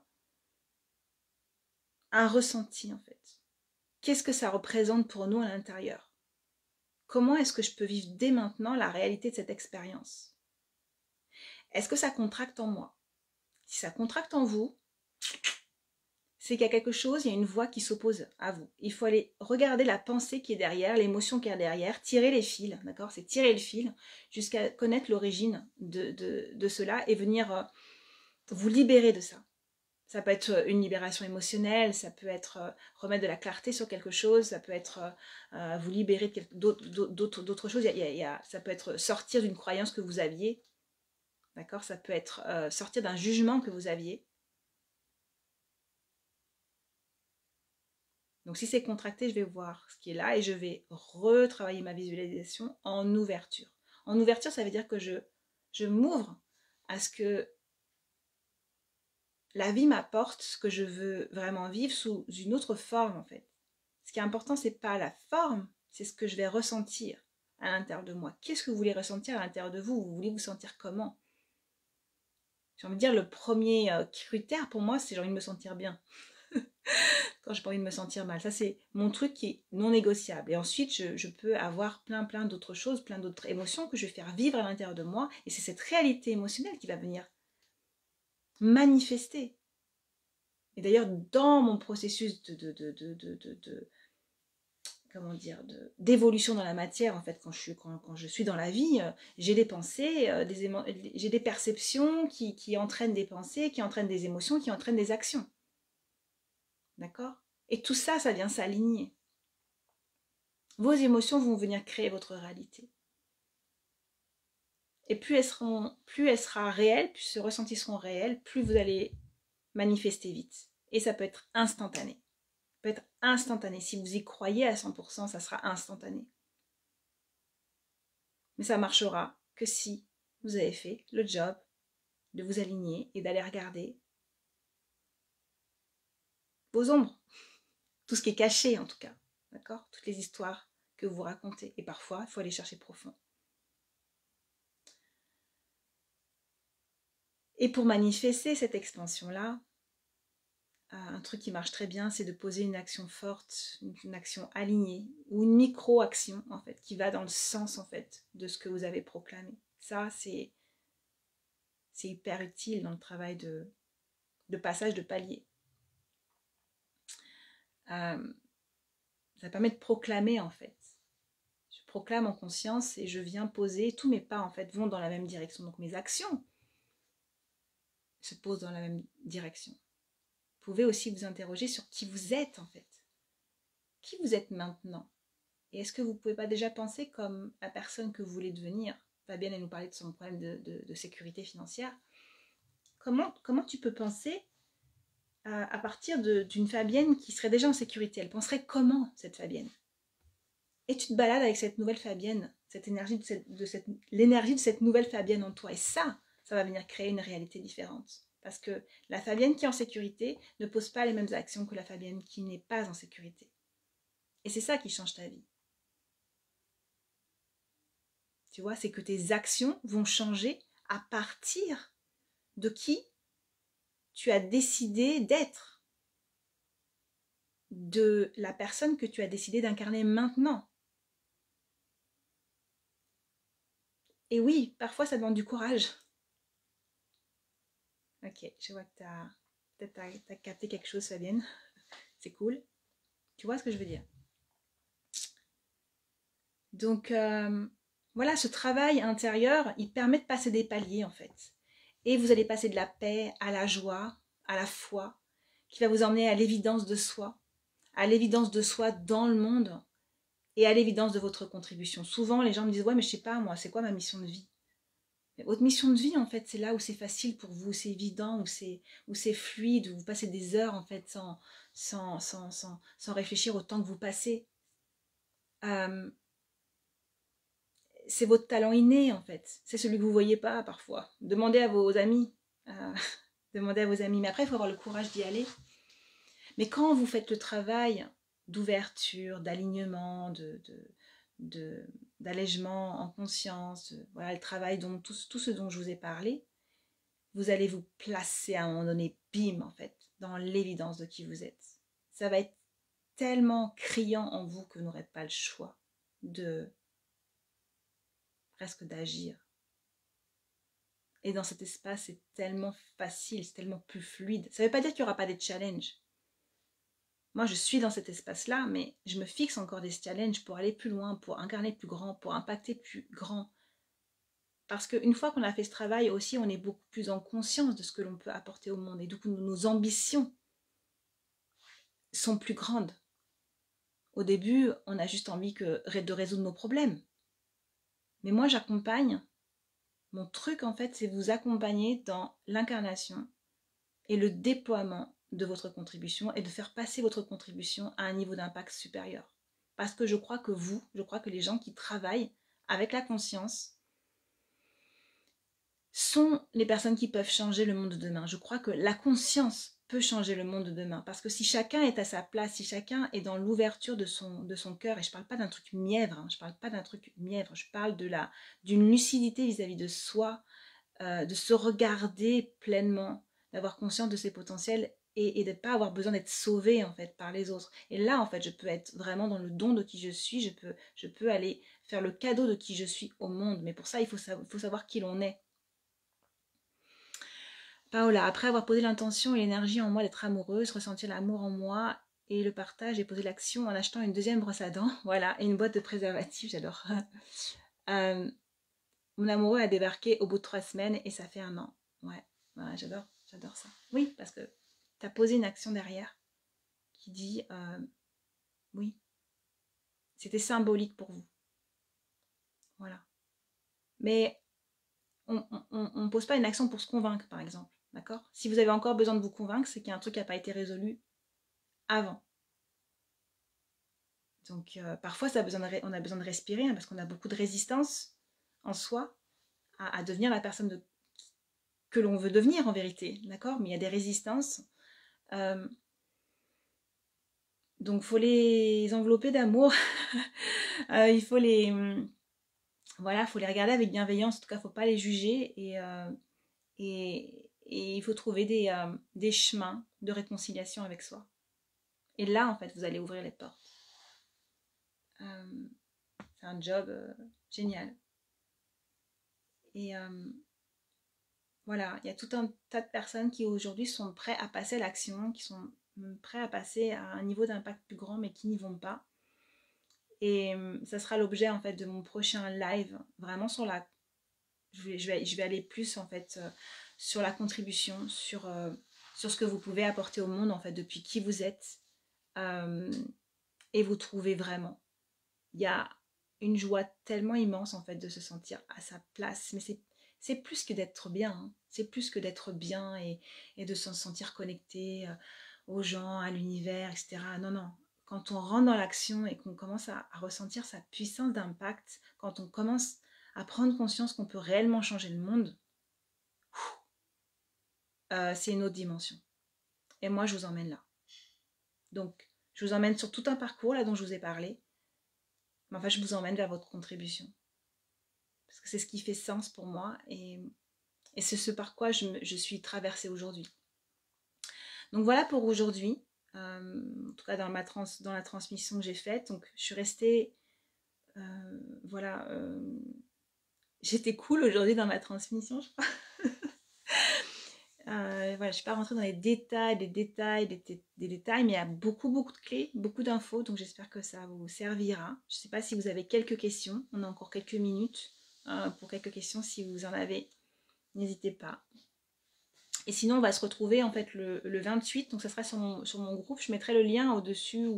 B: un ressenti en fait. Qu'est-ce que ça représente pour nous à l'intérieur ? Comment est-ce que je peux vivre dès maintenant la réalité de cette expérience ? Est-ce que ça contracte en moi ? Si ça contracte en vous, c'est qu'il y a quelque chose, il y a une voix qui s'oppose à vous. Il faut aller regarder la pensée qui est derrière, l'émotion qui est derrière, tirer les fils, d'accord ? C'est tirer le fil jusqu'à connaître l'origine de cela et venir vous libérer de ça. Ça peut être une libération émotionnelle, ça peut être remettre de la clarté sur quelque chose, ça peut être vous libérer d'autres choses. Ça peut être sortir d'une croyance que vous aviez, d'accord ? Ça peut être sortir d'un jugement que vous aviez. Donc si c'est contracté, je vais voir ce qui est là et je vais retravailler ma visualisation en ouverture. En ouverture, ça veut dire que je m'ouvre à ce que la vie m'apporte ce que je veux vraiment vivre sous une autre forme en fait. Ce qui est important, c'est pas la forme, c'est ce que je vais ressentir à l'intérieur de moi. Qu'est-ce que vous voulez ressentir à l'intérieur de vous ? Vous voulez vous sentir comment ? J'ai envie de dire, le premier critère pour moi, c'est j'ai envie de me sentir bien. Quand j'ai pas envie de me sentir mal. Ça, c'est mon truc qui est non négociable. Et ensuite, je peux avoir plein d'autres choses, plein d'autres émotions que je vais faire vivre à l'intérieur de moi. Et c'est cette réalité émotionnelle qui va venir manifester. Et d'ailleurs, dans mon processus d'évolution dans la matière, en fait, quand je suis dans la vie, j'ai des pensées, j'ai des perceptions qui entraînent des pensées, qui entraînent des émotions, qui entraînent des actions. D'accord ? Et tout ça, ça vient s'aligner. Vos émotions vont venir créer votre réalité. Et plus elles sera réelle, plus ces ressentis seront réels, plus vous allez manifester vite. Et ça peut être instantané. Ça peut être instantané. Si vous y croyez à 100%, ça sera instantané. Mais ça marchera que si vous avez fait le job de vous aligner et d'aller regarder vos ombres. Tout ce qui est caché en tout cas. D'accord ? Toutes les histoires que vous racontez. Et parfois, il faut aller chercher profond. Et pour manifester cette expansion-là, un truc qui marche très bien, c'est de poser une action forte, une action alignée, ou une micro-action, en fait, qui va dans le sens, en fait, de ce que vous avez proclamé. Ça, c'est hyper utile dans le travail de passage de palier. Ça permet de proclamer, en fait. Je proclame en conscience et je viens poser, tous mes pas, en fait, vont dans la même direction. Donc mes actions se posent dans la même direction. Vous pouvez aussi vous interroger sur qui vous êtes, en fait. Qui vous êtes maintenant? Et est-ce que vous ne pouvez pas déjà penser comme la personne que vous voulez devenir? Fabienne, elle nous parlait de son problème de sécurité financière. Comment tu peux penser à partir d'une Fabienne qui serait déjà en sécurité? Elle penserait comment, cette Fabienne? Et tu te balades avec cette nouvelle Fabienne, cette énergie l'énergie de cette nouvelle Fabienne en toi. Et ça va venir créer une réalité différente. Parce que la Fabienne qui est en sécurité ne pose pas les mêmes actions que la Fabienne qui n'est pas en sécurité. Et c'est ça qui change ta vie. Tu vois, c'est que tes actions vont changer à partir de qui tu as décidé d'être. De la personne que tu as décidé d'incarner maintenant. Et oui, parfois ça demande du courage. Ok, je vois que t'as capté quelque chose, Fabienne. C'est cool. Tu vois ce que je veux dire? Donc, voilà, ce travail intérieur, il permet de passer des paliers, en fait. Et vous allez passer de la paix à la joie, à la foi, qui va vous emmener à l'évidence de soi dans le monde et à l'évidence de votre contribution. Souvent, les gens me disent « Ouais, mais je sais pas, moi, c'est quoi ma mission de vie ?» Votre mission de vie, en fait, c'est là où c'est facile pour vous, où c'est évident, où c'est fluide, où vous passez des heures, en fait, sans réfléchir au temps que vous passez. C'est votre talent inné, en fait. C'est celui que vous ne voyez pas, parfois. Demandez à vos amis. Demandez à vos amis. Mais après, il faut avoir le courage d'y aller. Mais quand vous faites le travail d'ouverture, d'alignement, d'allègement en conscience, voilà le travail, tout ce dont je vous ai parlé, vous allez vous placer à un moment donné, bim, en fait, dans l'évidence de qui vous êtes. Ça va être tellement criant en vous que vous n'aurez pas le choix presque d'agir. Et dans cet espace, c'est tellement facile, c'est tellement plus fluide. Ça ne veut pas dire qu'il n'y aura pas des challenges. Moi, je suis dans cet espace-là, mais je me fixe encore des challenges pour aller plus loin, pour incarner plus grand, pour impacter plus grand. Parce qu'une fois qu'on a fait ce travail aussi, on est beaucoup plus en conscience de ce que l'on peut apporter au monde. Et du coup, nos ambitions sont plus grandes. Au début, on a juste envie de résoudre nos problèmes. Mais moi, j'accompagne. Mon truc, en fait, c'est vous accompagner dans l'incarnation et le déploiement de votre contribution et de faire passer votre contribution à un niveau d'impact supérieur. Parce que je crois que les gens qui travaillent avec la conscience sont les personnes qui peuvent changer le monde de demain. Je crois que la conscience peut changer le monde de demain. Parce que si chacun est à sa place, si chacun est dans l'ouverture de son cœur, et je ne parle pas d'un truc mièvre, je parle d'une lucidité vis-à-vis de soi, de se regarder pleinement, d'avoir conscience de ses potentiels et de ne pas avoir besoin d'être sauvé en fait par les autres. Et là en fait je peux être vraiment dans le don de qui je suis, je peux aller faire le cadeau de qui je suis au monde. Mais pour ça il faut savoir qui l'on est. Paola, après avoir posé l'intention et l'énergie en moi d'être amoureuse, ressentir l'amour en moi et le partage, j'ai posé l'action en achetant une deuxième brosse à dents, voilà, et une boîte de préservatifs, j'adore. Mon amoureux a débarqué au bout de 3 semaines et ça fait 1 an. Ouais, j'adore ça. Oui, parce que tu as posé une action derrière qui dit oui, c'était symbolique pour vous. Voilà. Mais on ne pose pas une action pour se convaincre, par exemple. D'accord? Si vous avez encore besoin de vous convaincre, c'est qu'il y a un truc qui n'a pas été résolu avant. Donc, parfois, on a besoin de respirer hein, parce qu'on a beaucoup de résistance en soi à devenir la personne que l'on veut devenir en vérité. D'accord? Mais il y a des résistances. Donc, il faut les envelopper d'amour. Il faut faut les regarder avec bienveillance. En tout cas, il ne faut pas les juger. Et Et il faut trouver des chemins de réconciliation avec soi. Et là, en fait, vous allez ouvrir les portes. C'est un job génial. Et voilà, il y a tout un tas de personnes qui aujourd'hui sont prêts à passer à l'action, qui sont prêts à passer à un niveau d'impact plus grand, mais qui n'y vont pas. Et ça sera l'objet en fait de mon prochain live, vraiment sur la... Je vais aller plus en fait sur la contribution, sur ce que vous pouvez apporter au monde en fait depuis qui vous êtes et vous trouver vraiment. Il y a une joie tellement immense en fait de se sentir à sa place, mais c'est plus que d'être bien, hein. C'est plus que d'être bien et de se sentir connecté aux gens, à l'univers, etc. Non, non. Quand on rentre dans l'action et qu'on commence à ressentir sa puissance d'impact, quand on commence à prendre conscience qu'on peut réellement changer le monde, c'est une autre dimension. Et moi, je vous emmène là. Donc, je vous emmène sur tout un parcours là dont je vous ai parlé. Mais enfin, je vous emmène vers votre contribution. Parce que c'est ce qui fait sens pour moi et c'est ce par quoi je suis traversée aujourd'hui. Donc voilà pour aujourd'hui. En tout cas dans la transmission que j'ai faite. Donc je suis restée... voilà. J'étais cool aujourd'hui dans ma transmission, je crois. Voilà, je ne suis pas rentrée dans les détails, des détails, mais il y a beaucoup de clés, beaucoup d'infos, donc j'espère que ça vous servira. Je ne sais pas si vous avez quelques questions, on a encore quelques minutes pour quelques questions, si vous en avez, n'hésitez pas. Et sinon, on va se retrouver en fait le 28, donc ça sera sur mon groupe, je mettrai le lien au-dessus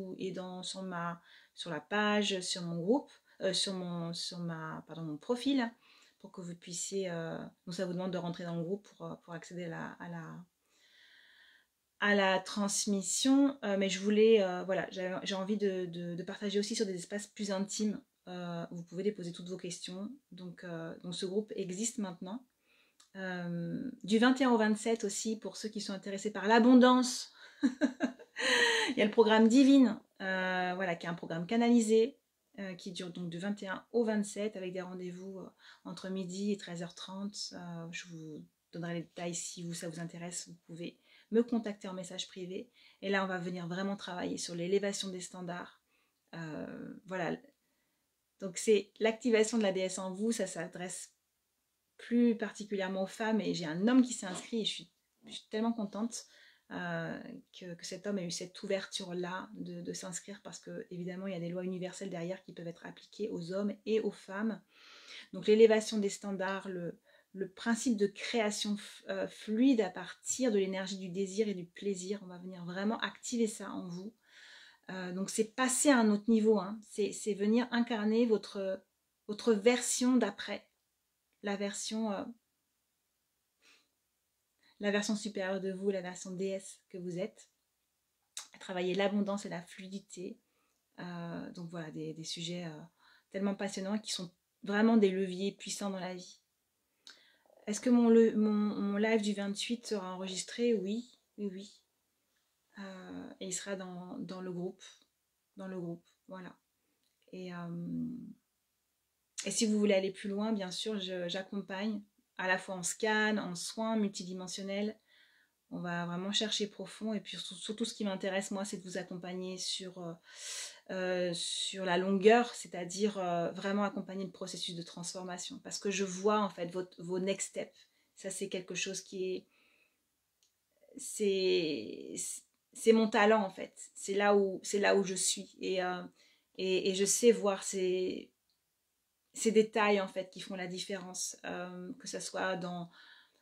B: sur la page, sur mon groupe, sur mon profil, pour que vous puissiez, donc ça vous demande de rentrer dans le groupe pour accéder à la transmission, mais je voulais, voilà, j'ai envie de partager aussi sur des espaces plus intimes, où vous pouvez déposer toutes vos questions, donc ce groupe existe maintenant. Du 21 au 27 aussi, pour ceux qui sont intéressés par l'abondance, il y a le programme Divine, voilà, qui est un programme canalisé, qui dure donc du 21 au 27 avec des rendez-vous entre midi et 13h30. Je vous donnerai les détails si ça vous intéresse. Vous pouvez me contacter en message privé. Et là, on va venir vraiment travailler sur l'élévation des standards. Voilà. Donc, c'est l'activation de la déesse en vous. Ça s'adresse plus particulièrement aux femmes. Et j'ai un homme qui s'est inscrit et je suis tellement contente que cet homme ait eu cette ouverture-là de s'inscrire, parce que évidemment il y a des lois universelles derrière qui peuvent être appliquées aux hommes et aux femmes. Donc l'élévation des standards, le principe de création fluide à partir de l'énergie du désir et du plaisir, on va venir vraiment activer ça en vous. Donc c'est passer à un autre niveau, hein. C'est venir incarner votre version d'après, la version supérieure de vous, la version déesse que vous êtes, à travailler l'abondance et la fluidité. Donc voilà, des sujets tellement passionnants qui sont vraiment des leviers puissants dans la vie. Est-ce que mon live du 28 sera enregistré? Oui. Et il sera dans le groupe. Voilà. Et si vous voulez aller plus loin, bien sûr, j'accompagne à la fois en scan, en soins multidimensionnels. On va vraiment chercher profond. Et puis surtout, ce qui m'intéresse, moi, c'est de vous accompagner sur la longueur, c'est-à-dire vraiment accompagner le processus de transformation. Parce que je vois, en fait, vos next steps. Ça, c'est quelque chose qui est... C'est mon talent, en fait. C'est là où je suis. Et je sais voir ces détails, en fait, qui font la différence. Que ce soit dans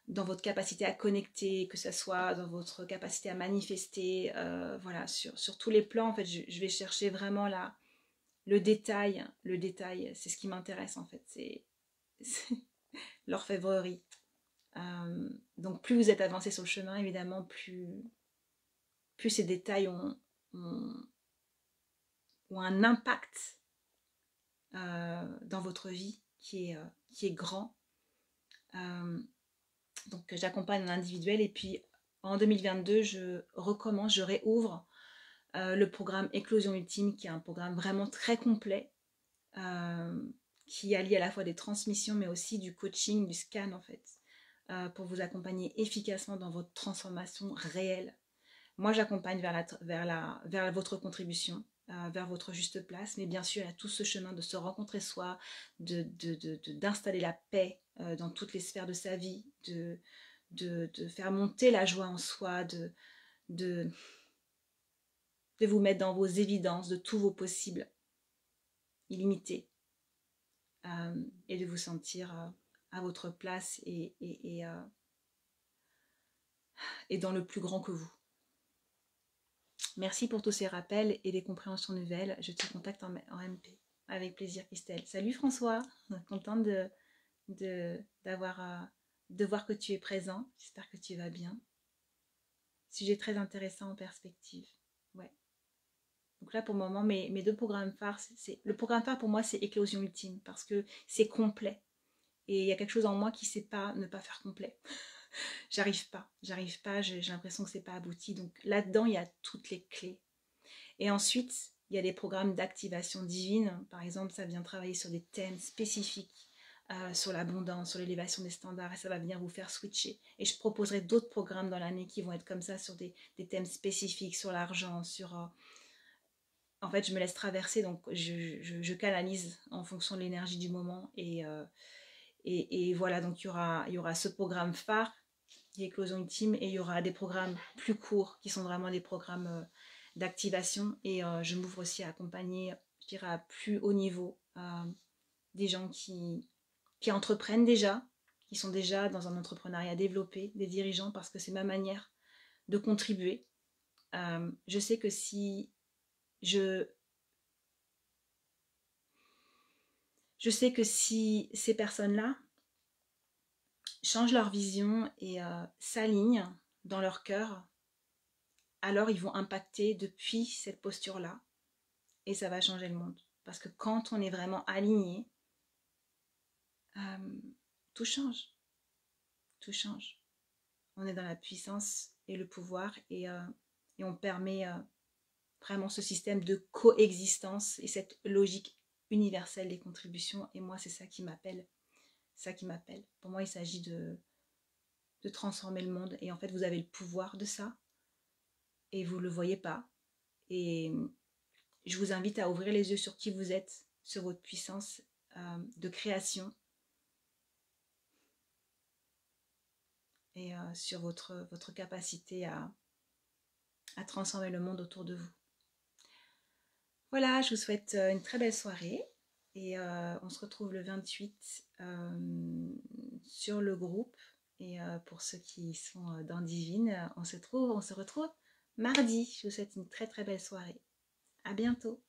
B: votre capacité à connecter, que ce soit dans votre capacité à manifester, voilà, sur tous les plans, en fait, je vais chercher vraiment le détail, c'est ce qui m'intéresse, en fait, c'est l'orfèvrerie. Donc plus vous êtes avancé sur le chemin, évidemment, plus ces détails ont un impact dans votre vie qui est grand. Donc j'accompagne en individuel, et puis en 2022 je réouvre le programme Éclosion Ultime, qui est un programme vraiment très complet, qui allie à la fois des transmissions mais aussi du coaching, du scan, en fait, pour vous accompagner efficacement dans votre transformation réelle. Moi, j'accompagne vers votre contribution, vers votre juste place, mais bien sûr, il y a tout ce chemin de se rencontrer soi, d'installer la paix dans toutes les sphères de sa vie, de faire monter la joie en soi, de vous mettre dans vos évidences, de tous vos possibles illimités, et de vous sentir à votre place et dans le plus grand que vous. Merci pour tous ces rappels et les compréhensions nouvelles. Je te contacte en MP. Avec plaisir, Christelle. Salut François, contente de voir que tu es présent. J'espère que tu vas bien. Sujet très intéressant en perspective. Ouais. Donc là, pour le moment, mes deux programmes phares, le programme phare pour moi, c'est Éclosion Ultime parce que c'est complet. Et il y a quelque chose en moi qui ne sait pas ne pas faire complet. J'arrive pas, j'ai l'impression que c'est pas abouti. Donc là-dedans, il y a toutes les clés. Et ensuite, il y a des programmes d'activation divine. Par exemple, ça vient travailler sur des thèmes spécifiques, sur l'abondance, sur l'élévation des standards, et ça va venir vous faire switcher. Et je proposerai d'autres programmes dans l'année qui vont être comme ça, sur des thèmes spécifiques, sur l'argent, sur... En fait, je me laisse traverser, donc je canalise en fonction de l'énergie du moment. Et voilà, donc il y aura ce programme phare, Éclosion Ultime, et il y aura des programmes plus courts qui sont vraiment des programmes d'activation, et je m'ouvre aussi à accompagner, je dirais, à plus haut niveau des gens qui entreprennent déjà, qui sont déjà dans un entrepreneuriat développé, des dirigeants, parce que c'est ma manière de contribuer. Je sais que si ces personnes-là changent leur vision et s'alignent dans leur cœur, alors ils vont impacter depuis cette posture-là et ça va changer le monde. Parce que quand on est vraiment aligné, tout change. Tout change. On est dans la puissance et le pouvoir et on permet vraiment ce système de coexistence et cette logique universelle des contributions. Et moi, c'est ça qui m'appelle. Pour moi, il s'agit de transformer le monde. Et en fait, vous avez le pouvoir de ça. Et vous ne le voyez pas. Et je vous invite à ouvrir les yeux sur qui vous êtes, sur votre puissance de création. Et sur votre capacité à transformer le monde autour de vous. Voilà, je vous souhaite une très belle soirée. Et on se retrouve le 28 sur le groupe. Et pour ceux qui sont dans Divine, on se retrouve mardi. Je vous souhaite une très très belle soirée. À bientôt.